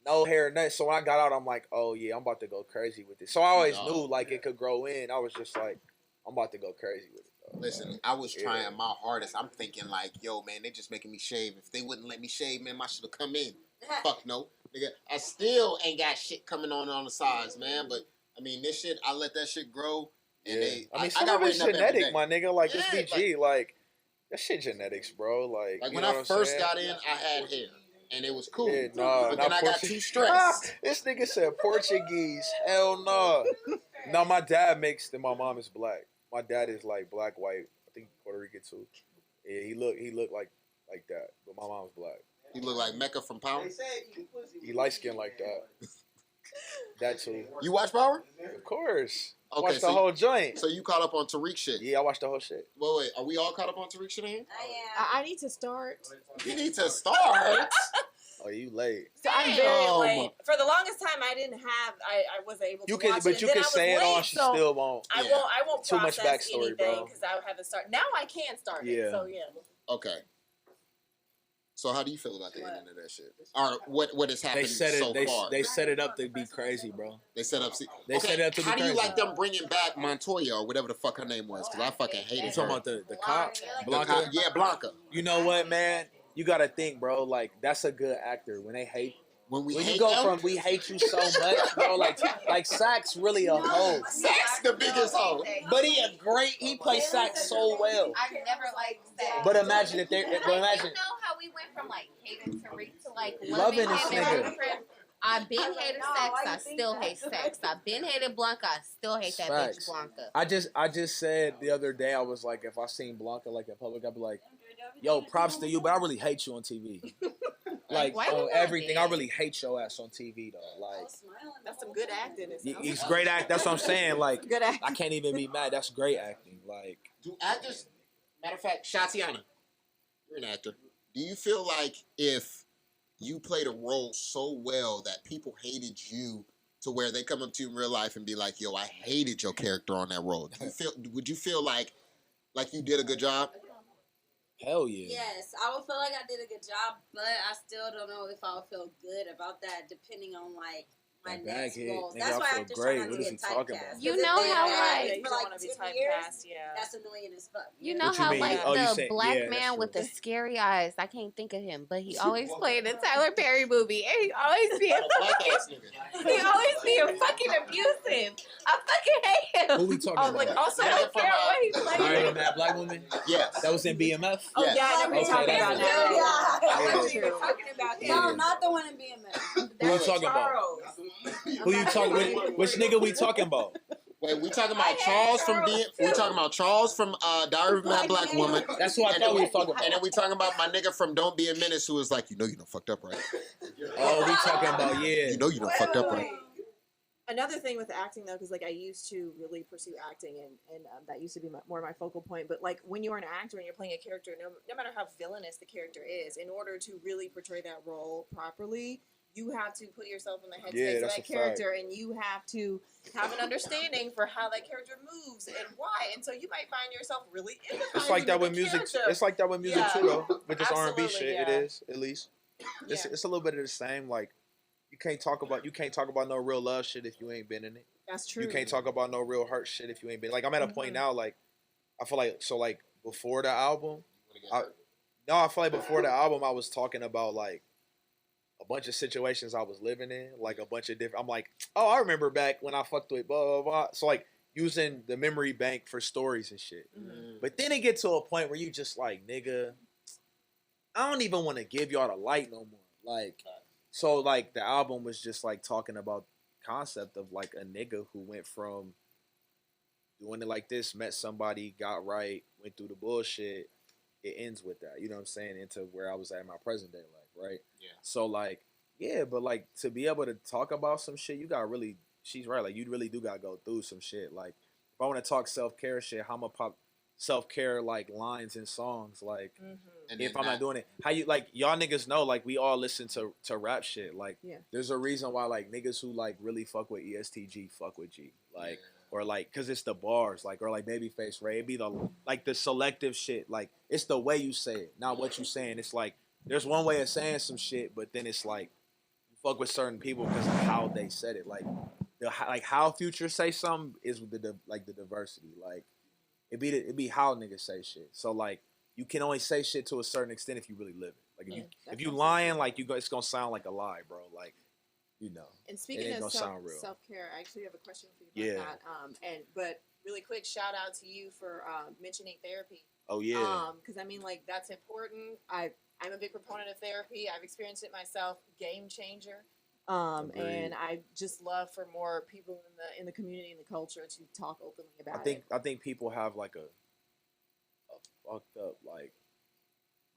no hair, nothing. So when I got out, I'm like, oh yeah, I'm about to go crazy with it. So I always knew like it could grow in. I was just like, I'm about to go crazy with it. Though. Listen, I was trying my hardest. I'm thinking like, yo, man, they just making me shave. If they wouldn't let me shave, man, I should have come in. Fuck no, nigga. I still ain't got shit coming on the sides, man. But I mean, this shit, I let that shit grow. And I mean, some of it's genetic, my nigga. Like this BG, like that shit genetics, bro. Like when I first got in, I had hair. And it was cool. Yeah, but then I got too stressed. This nigga said Portuguese. Hell no. No, my dad mixed and my mom is black. My dad is like black, white. I think Puerto Rican too. Yeah, he looked like that. But my mom's black. He look like Mecca from Power? He light skinned like that. That too. You watch Power? Of course. Okay, Watched the whole joint. So you caught up on Tariq shit? Yeah, I watched the whole shit. Wait, are we all caught up on Tariq shit in here? I need to start. You need to start? Oh, you late. So I'm very late. For the longest time, I didn't have. I wasn't able to watch it. But you can say it on. She still won't. I won't Too much process backstory, anything bro. because I haven't started. Now I can start it. So yeah. Okay. So how do you feel about the ending of that shit? Or what has happened so far? They set it up to be crazy, bro. They set up. They set it up to be crazy. How do you like crazy. them bringing back Montoya or whatever the fuck her name was? Because I fucking hated her. You talking about the cop? Blanca? Yeah, Blanca. You know what, man? You gotta think, bro. Like that's a good actor. When they hate. When you go from we hate you so much, bro, like Sack's really a hoe. Sack's the biggest hoe. But he plays Sack so well. I never liked Zack. But imagine if they You know how we went from like hating Tariq to like loving this him nigga. and I've been hated Sex, I still hate Sex. I've been hated Blanca, I still hate that bitch Blanca. I just said the other day, I was like, if I seen Blanca like in public, I'd be like, yo, props to you, but I really hate you on TV. Like on everything, I really hate your ass on TV though. Like that's some good acting. He's great act. That's what I'm saying. Like good acting. I can't even be mad. That's great acting. Like do actors? Matter of fact, Shatiana, you're an actor. Do you feel like if you played a role so well that people hated you to where they come up to you in real life and be like, "Yo, I hated your character on that role"? Would you feel like you did a good job? Hell yeah. Yes, I would feel like I did a good job, but I still don't know if I would feel good about that, depending on like my next role. That's why I'm just trying not to get typecast. You know how like for like 10 years, that's annoying as fuck. You know how like the black man with the scary eyes. I can't think of him, but he always played in Tyler Perry movie, and he always be fucking abusive. I fucking hate him. Who we talking about? Like also don't care what he played. That black woman? Yes. That was in BMF? Oh yeah, I know what you're talking about now. No, not the one in BMF. Who you talking about? Who you talking? Which nigga we talking about? Wait, we talking about Charles from being? We talking about Charles from Diary of a Mad Black Woman. That's who I thought we were talking about. And then we talking about my nigga from Don't Be a Menace, who was like, you know, you done fucked up, right? Oh, we talking about You know, you done fucked up, right? Another thing with acting though, because like I used to really pursue acting, and that used to be more of my focal point. But like when you're an actor and you're playing a character, no matter how villainous the character is, in order to really portray that role properly, you have to put yourself in the headspace of that character, and you have to have an understanding for how that character moves and why. And so you might find yourself really empathizing. It's like that with music. Character. It's like that with music too, though. With this R&B shit, yeah. it is at least. It's a little bit of the same. Like you can't talk about no real love shit if you ain't been in it. That's true. You can't talk about no real hurt shit if you ain't been. Like I'm at a point now. Like I feel like before the album, I feel like before the album I was talking about like a bunch of situations I was living in, like a bunch of different. I'm like, oh, I remember back when I fucked with blah blah blah. So like using the memory bank for stories and shit. Mm-hmm. But then it get to a point where you just like, nigga, I don't even want to give y'all the light no more. Like, so like the album was just like talking about concept of like a nigga who went from doing it like this, met somebody, got right, went through the bullshit. It ends with that, you know what I'm saying, into where I was at in my present day life, right? Yeah. So like, yeah, but like to be able to talk about some shit, you gotta really, she's right, like you really do gotta go through some shit. Like if I want to talk self-care shit, how I'ma pop self-care like lines and songs, like if I'm not doing it, how you like y'all niggas know, like we all listen to rap shit, like there's a reason why like niggas who like really fuck with ESTG fuck with G, like or like cause it's the bars, like or like Babyface Ray, it be the like the selective shit, like it's the way you say it, not what you saying. It's like there's one way of saying some shit, but then it's like you fuck with certain people because of how they said it, like how Future say something is with the diversity, like it be how niggas say shit. So like you can only say shit to a certain extent if you really live it. Like if you lying, like it's gonna sound like a lie, bro. Like you know. And speaking of self-care, I actually have a question for you about that. But really quick, shout out to you for mentioning therapy. Oh yeah. Because I mean, like that's important. I'm a big proponent of therapy. I've experienced it myself. Game changer. And I just love for more people in the community and the culture to talk openly about it. I think people have like a fucked up like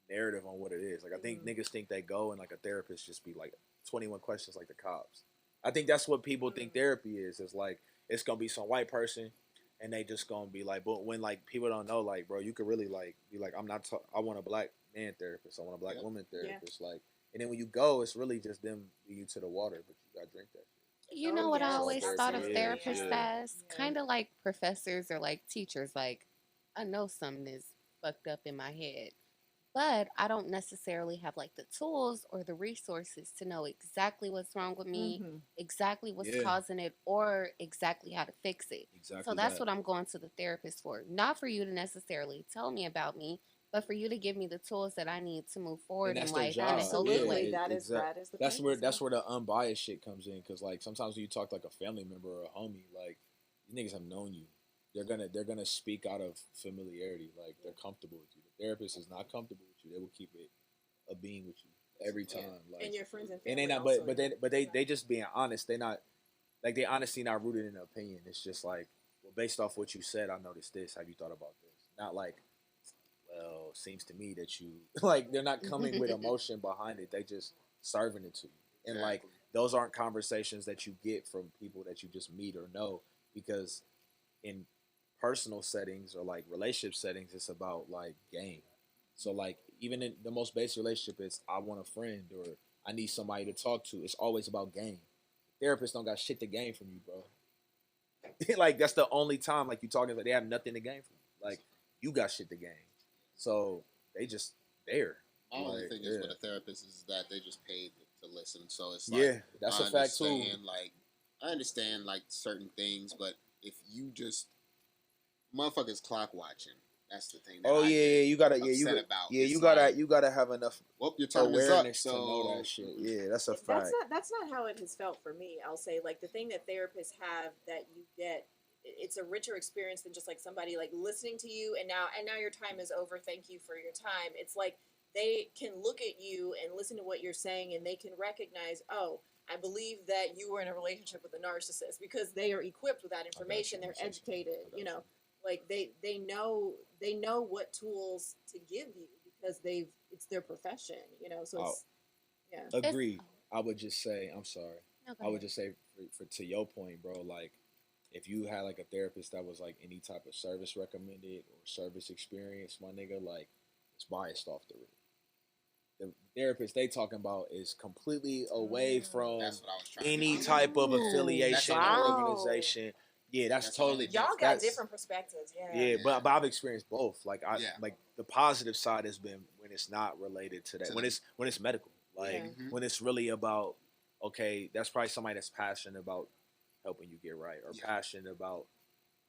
narrative on what it is. Like I think niggas think they go and like a therapist just be like 21 questions like the cops. I think that's what people think therapy is. It's like it's gonna be some white person and they just gonna be like, but when like people don't know, like bro, you could really like be like, I want a black man therapist, I want a black woman therapist, like. And then when you go, it's really just them lead you to the water, but you gotta drink that shit. You know what I always thought of therapists as? Kind of like professors or like teachers. Like, I know something is fucked up in my head, but I don't necessarily have like the tools or the resources to know exactly what's wrong with me, exactly what's causing it, or exactly how to fix it. Exactly. So that's what I'm going to the therapist for. Not for you to necessarily tell me about me, but for you to give me the tools that I need to move forward in life. Absolutely, that is the that's where the unbiased shit comes in. Because like sometimes when you talk to like a family member or a homie, like these niggas have known you. They're gonna speak out of familiarity. Like they're comfortable with you. The therapist is not comfortable with you. They will keep it a being with you every time. Like, and your friends and family. And they not, but they just being honest. They not like they honestly not rooted in an opinion. It's just like, well, based off what you said, I noticed this. Have you thought about this? Not like, well, seems to me that you like. They're not coming with emotion behind it. They just serving it to you. And like those aren't conversations that you get from people that you just meet or know, because in personal settings or like relationship settings, it's about like game. So like even in the most basic relationship, it's I want a friend or I need somebody to talk to. It's always about game. Therapists don't got shit to gain from you, bro. Like that's the only time like you talking about they have nothing to gain from you. Like you got shit to gain. So they just there. My only thing is with a therapist is that they just paid to listen. So it's like that's a fact too. Like I understand like certain things, but if you just motherfuckers clock watching, that's the thing. That you gotta have enough. Well, your time is up, to know that shit. Yeah, that's a fact. That's not how it has felt for me. I'll say like the thing that therapists have that you get. It's a richer experience than just like somebody like listening to you and now your time is over. Thank you for your time. It's like they can look at you and listen to what you're saying and they can recognize, oh, I believe that you were in a relationship with a narcissist because they are equipped with that information. They're educated, you know, like they know what tools to give you because it's their profession, you know. So it's Agreed. I would just say, I'm sorry. I would just say for to your point, bro, like if you had like a therapist that was like any type of service recommended or service experience, my nigga, like it's biased off the rip. The therapist they talking about is completely away from any type of affiliation or organization. Yeah, that's totally. Y'all got different perspectives. Yeah, but I've experienced both. Like like the positive side has been when it's not related to that. When it's medical, like when it's really about okay, that's probably somebody that's passionate about helping you get right or passionate about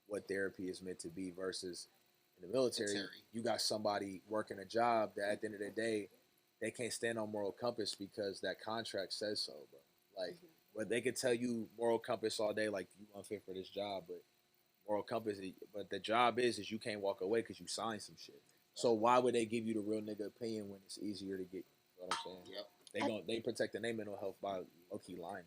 what therapy is meant to be versus in the military, you got somebody working a job that at the end of the day, they can't stand on moral compass because that contract says so, bro. Like, but they could tell you moral compass all day, like you unfit for this job, but moral compass, but the job is you can't walk away because you signed some shit. So why would they give you the real nigga opinion when it's easier to get? You know what I'm saying? They protecting their mental health by low key lying.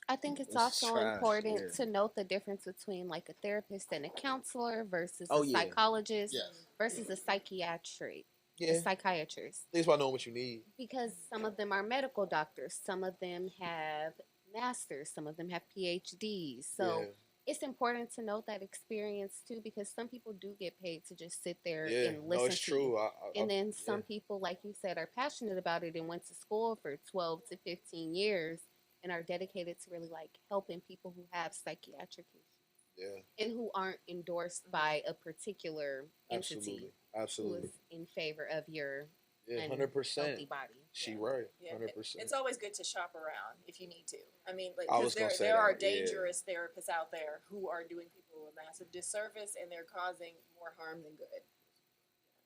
I think it's also important to note the difference between like a therapist and a counselor versus a psychologist versus a psychiatrist. At least by knowing what you need. Because some of them are medical doctors, some of them have masters, some of them have PhDs. So it's important to note that experience too, because some people do get paid to just sit there and listen. No, it's true. And then some people, like you said, are passionate about it and went to school for 12 to 15 years. And are dedicated to really like helping people who have psychiatric issues, and who aren't endorsed by a particular entity, who is in favor of your 100% healthy body. She right, 100%. It's always good to shop around if you need to. I mean, like because there are dangerous therapists out there who are doing people a massive disservice and they're causing more harm than good.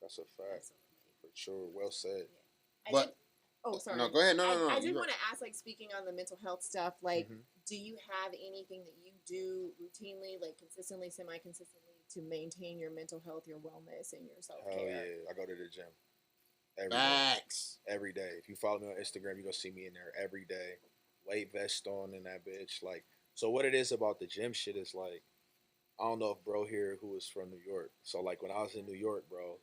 That's a fact, for sure. Well said. But. Oh, sorry. No, go ahead. No. I did want to ask, like, speaking on the mental health stuff, like, do you have anything that you do routinely, like, consistently, semi-consistently, to maintain your mental health, your wellness, and your self-care? Hell yeah. I go to the gym. Every day. If you follow me on Instagram, you're going to see me in there every day. Weight vest on in that bitch. Like, so what it is about the gym shit is, like, I don't know if bro here who is from New York. So, like, when I was in New York, bro,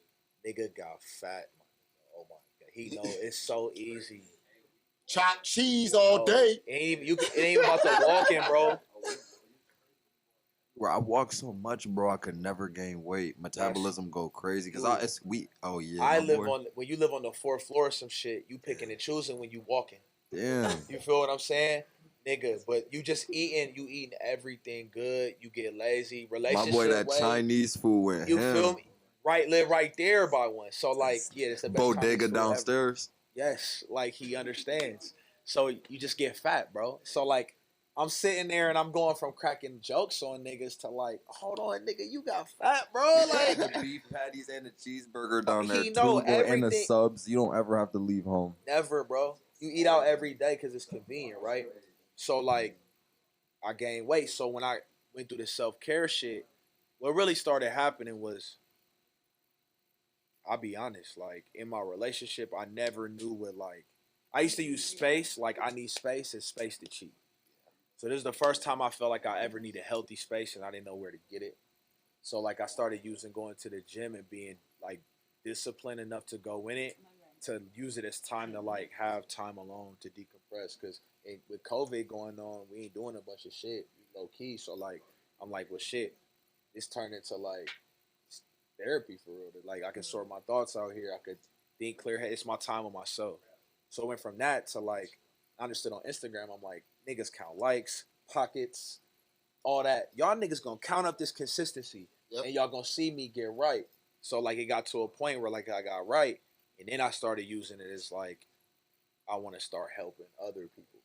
nigga got fat. Oh, my. He know it's so easy. Chopped cheese all day. It ain't about the walking, bro. Bro, I walk so much, bro. I could never gain weight. Metabolism go crazy because I live on when you live on the 4th floor or some shit. You picking and choosing when you walking. Damn. You feel what I'm saying, nigga? But you just eating everything good. You get lazy. Relationship. My boy, that Chinese food went. You feel me? Live right there by one. So like, it's the best bodega downstairs. Yes, like he understands. So you just get fat, bro. So like, I'm sitting there and I'm going from cracking jokes on niggas to like, hold on, nigga, you got fat, bro. Like the beef patties and the cheeseburger down there too, bro, and the subs. You don't ever have to leave home. Never, bro. You eat out every day because it's convenient, right? So like, I gained weight. So when I went through the self-care shit, what really started happening was, I'll be honest, like, in my relationship, I never knew what, like, I used to use space, like, I need space and space to cheat. So this is the first time I felt like I ever needed healthy space and I didn't know where to get it. So, like, I started going to the gym and being, like, disciplined enough to go in it, to use it as time to, like, have time alone to decompress. Because with COVID going on, we ain't doing a bunch of shit, low key. So, like, I'm like, well, shit, it's turned into, like, therapy for real. Like, I can sort my thoughts out here. I could think clear head. It's my time with myself. So I went from that to like, I understood on Instagram, I'm like, niggas count likes, pockets, all that. Y'all niggas gonna count up this consistency and y'all gonna see me get right. So like, it got to a point where like I got right, and then I started using it as like, I want to start helping other people.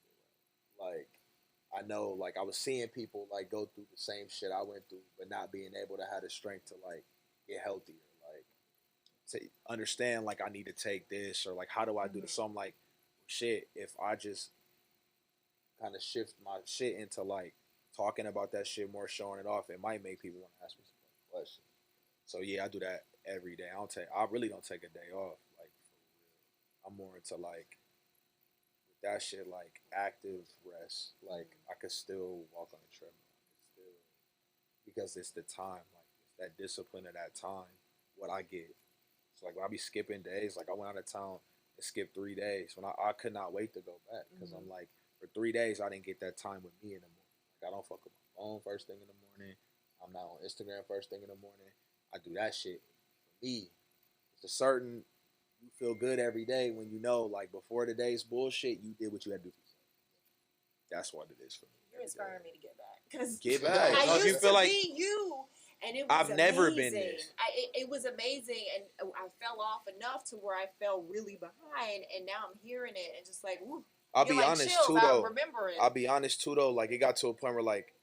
Like, I know, like, I was seeing people like go through the same shit I went through, but not being able to have the strength to like get healthier, like to understand like I need to take this, or like how do I do this? So I'm like, shit, if I just kind of shift my shit into like talking about that shit more, showing it off, it might make people want to ask me some questions. So yeah, I do that every day. I really don't take a day off. Like, for real. I'm more into like that shit like active rest. Like I could still walk on the treadmill. I could still, because it's the time, like it's that discipline of that time. What I get. So like when I be skipping days, like I went out of town and skipped 3 days when I could not wait to go back because I'm like for 3 days I didn't get that time with me in the morning. Like I don't fuck with my phone first thing in the morning. I'm not on Instagram first thing in the morning. I do that shit for me. It's a certain you feel good every day when you know like before the day's bullshit you did what you had to do for yourself. That's what it is for me. You're inspiring me to get back because Get back. I No, used you feel to like be you. And it was I've never been amazing. this. It was amazing, and I fell off enough to where I fell really behind, and now I'm hearing it and just like, woo. I'll be like honest chills, too I though. remember it. I'll be honest too though. Like it got to a point where like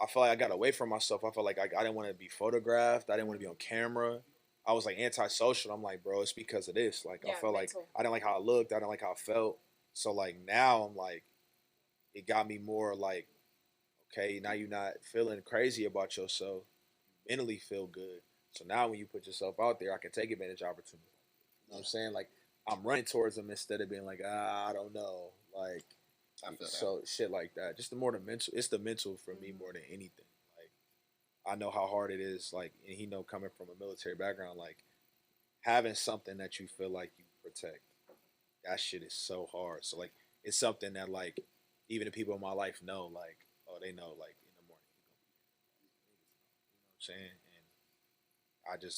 I felt like I got away from myself. I felt like I didn't want to be photographed. I didn't want to be on camera. I was like antisocial. I'm like, bro, it's because of this. Like I felt like I didn't like how I looked. I didn't like how I felt. So like now I'm like, it got me more like, okay, now you're not feeling crazy about yourself. You mentally feel good. So now when you put yourself out there, I can take advantage of opportunities. You know what I'm saying? Like I'm running towards them instead of being like, I don't know. Like I feel so shit like that. Just the more the mental. It's the mental for me more than anything. Like I know how hard it is. Like and he know coming from a military background, like having something that you feel like you protect. That shit is so hard. So like it's something that like even the people in my life know. Like oh they know like in the morning. You know what I'm saying?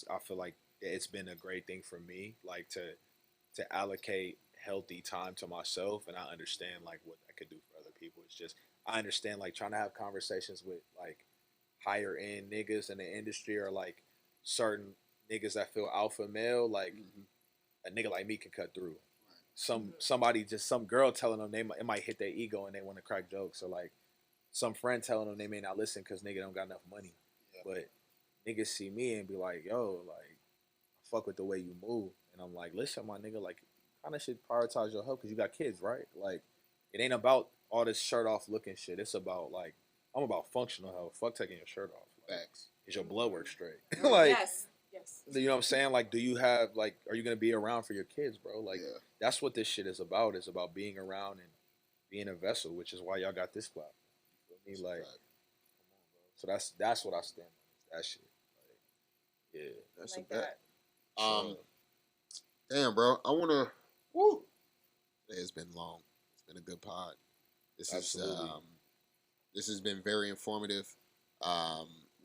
I feel like it's been a great thing for me, like to allocate healthy time to myself, and I understand like what I could do for other people. It's just I understand like trying to have conversations with like higher end niggas in the industry or like certain niggas that feel alpha male. Like a nigga like me can cut through. Somebody just some girl telling them it might hit their ego and they want to crack jokes, or like some friend telling them they may not listen because nigga don't got enough money, but niggas see me and be like, yo, like, I fuck with the way you move. And I'm like, listen, my nigga, like, kind of should prioritize your health because you got kids, right? Like, it ain't about all this shirt off looking shit. It's about, like, I'm about functional health. Fuck taking your shirt off. Like, Facts. is your blood work straight? Like, yes. You know what I'm saying? Like, do you have, like, are you going to be around for your kids, bro? Like, that's what this shit is about. It's about being around and being a vessel, which is why y'all got this platform. You feel me? Like, come on, bro. So that's what I stand on. That shit. Yeah, that's like a bet. Damn, bro. I wanna. It's been long. It's been a good pod. This has been very informative.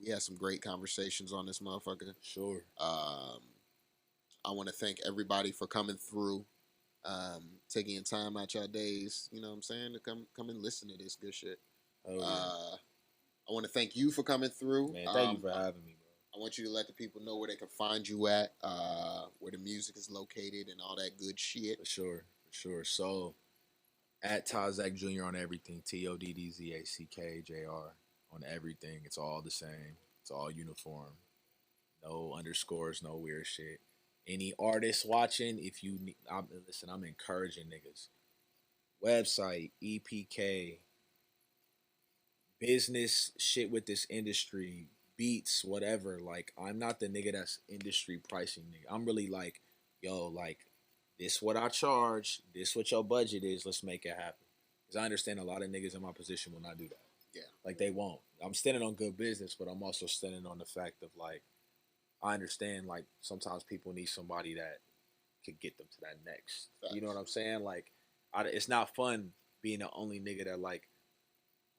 We had some great conversations on this motherfucker. Sure. I want to thank everybody for coming through, taking time out your days. You know what I'm saying, to come and listen to this good shit. I want to thank you for coming through. Man, thank you for having me, bro. I want you to let the people know where they can find you at, where the music is located, and all that good shit. For sure. So, at Todd Zack Jr. on everything, TODDZACKJR on everything. It's all the same. It's all uniform. No underscores, no weird shit. Any artists watching, if you need, listen, I'm encouraging niggas. Website, EPK, business shit with this industry, beats, whatever. Like, I'm not the nigga that's industry pricing nigga. I'm really like, yo, like, this what I charge, this what your budget is, let's make it happen. Because I understand a lot of niggas in my position will not do that. Yeah. Like, they won't. I'm standing on good business, but I'm also standing on the fact of, like, I understand, like, sometimes people need somebody that could get them to that next. Facts. You know what I'm saying? Like, it's not fun being the only nigga that, like,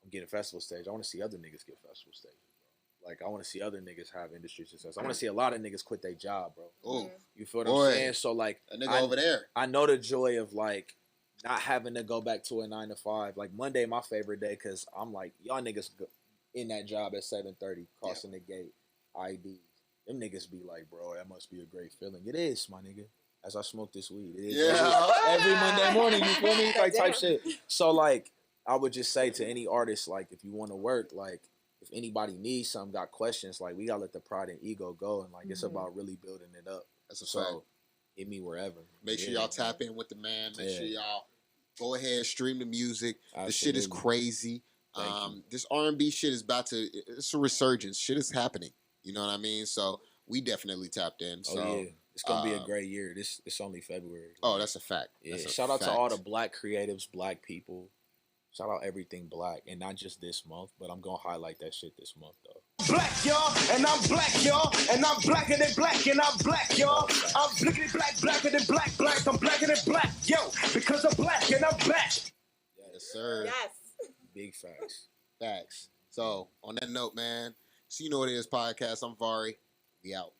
I'm getting festival stage. I want to see other niggas get festival stages, bro. Like, I want to see other niggas have industry success. I want to see a lot of niggas quit their job, bro. Oh, you feel what I'm saying? So, like, a nigga over there. I know the joy of, like, not having to go back to a 9 to 5. Like, Monday, my favorite day, because I'm like, y'all niggas in that job at 7:30, crossing the gate, ID. Them niggas be like, bro, that must be a great feeling. It is, my nigga. As I smoke this weed, it is. Yeah. Every Monday morning, you feel me? Like, type shit. So, like, I would just say to any artist, like, if you want to work, like, if anybody needs something, got questions, like, we got to let the pride and ego go. And, like, it's about really building it up. That's a fact. Hit me wherever. Make sure y'all tap in with the man. Make sure y'all go ahead, stream the music. Absolutely. The shit is crazy. This R&B shit is it's a resurgence. Shit is happening. You know what I mean? So we definitely tapped in. So It's gonna be a great year. It's only February. Oh, that's a fact. Yeah. That's a Shout out fact. to all the black creatives, black people. Shout out everything black, and not just this month, but I'm gonna highlight that shit this month though. Black, y'all, and I'm black, y'all, and I'm blacker than black, and I'm black, y'all. I'm blickety black, blacker than black, black. I'm blacker than black, yo, because I'm black and I'm back. Yes, sir. Yes. Big facts. Facts. So, on that note, man, so you know what it is podcast. I'm Vari. We out.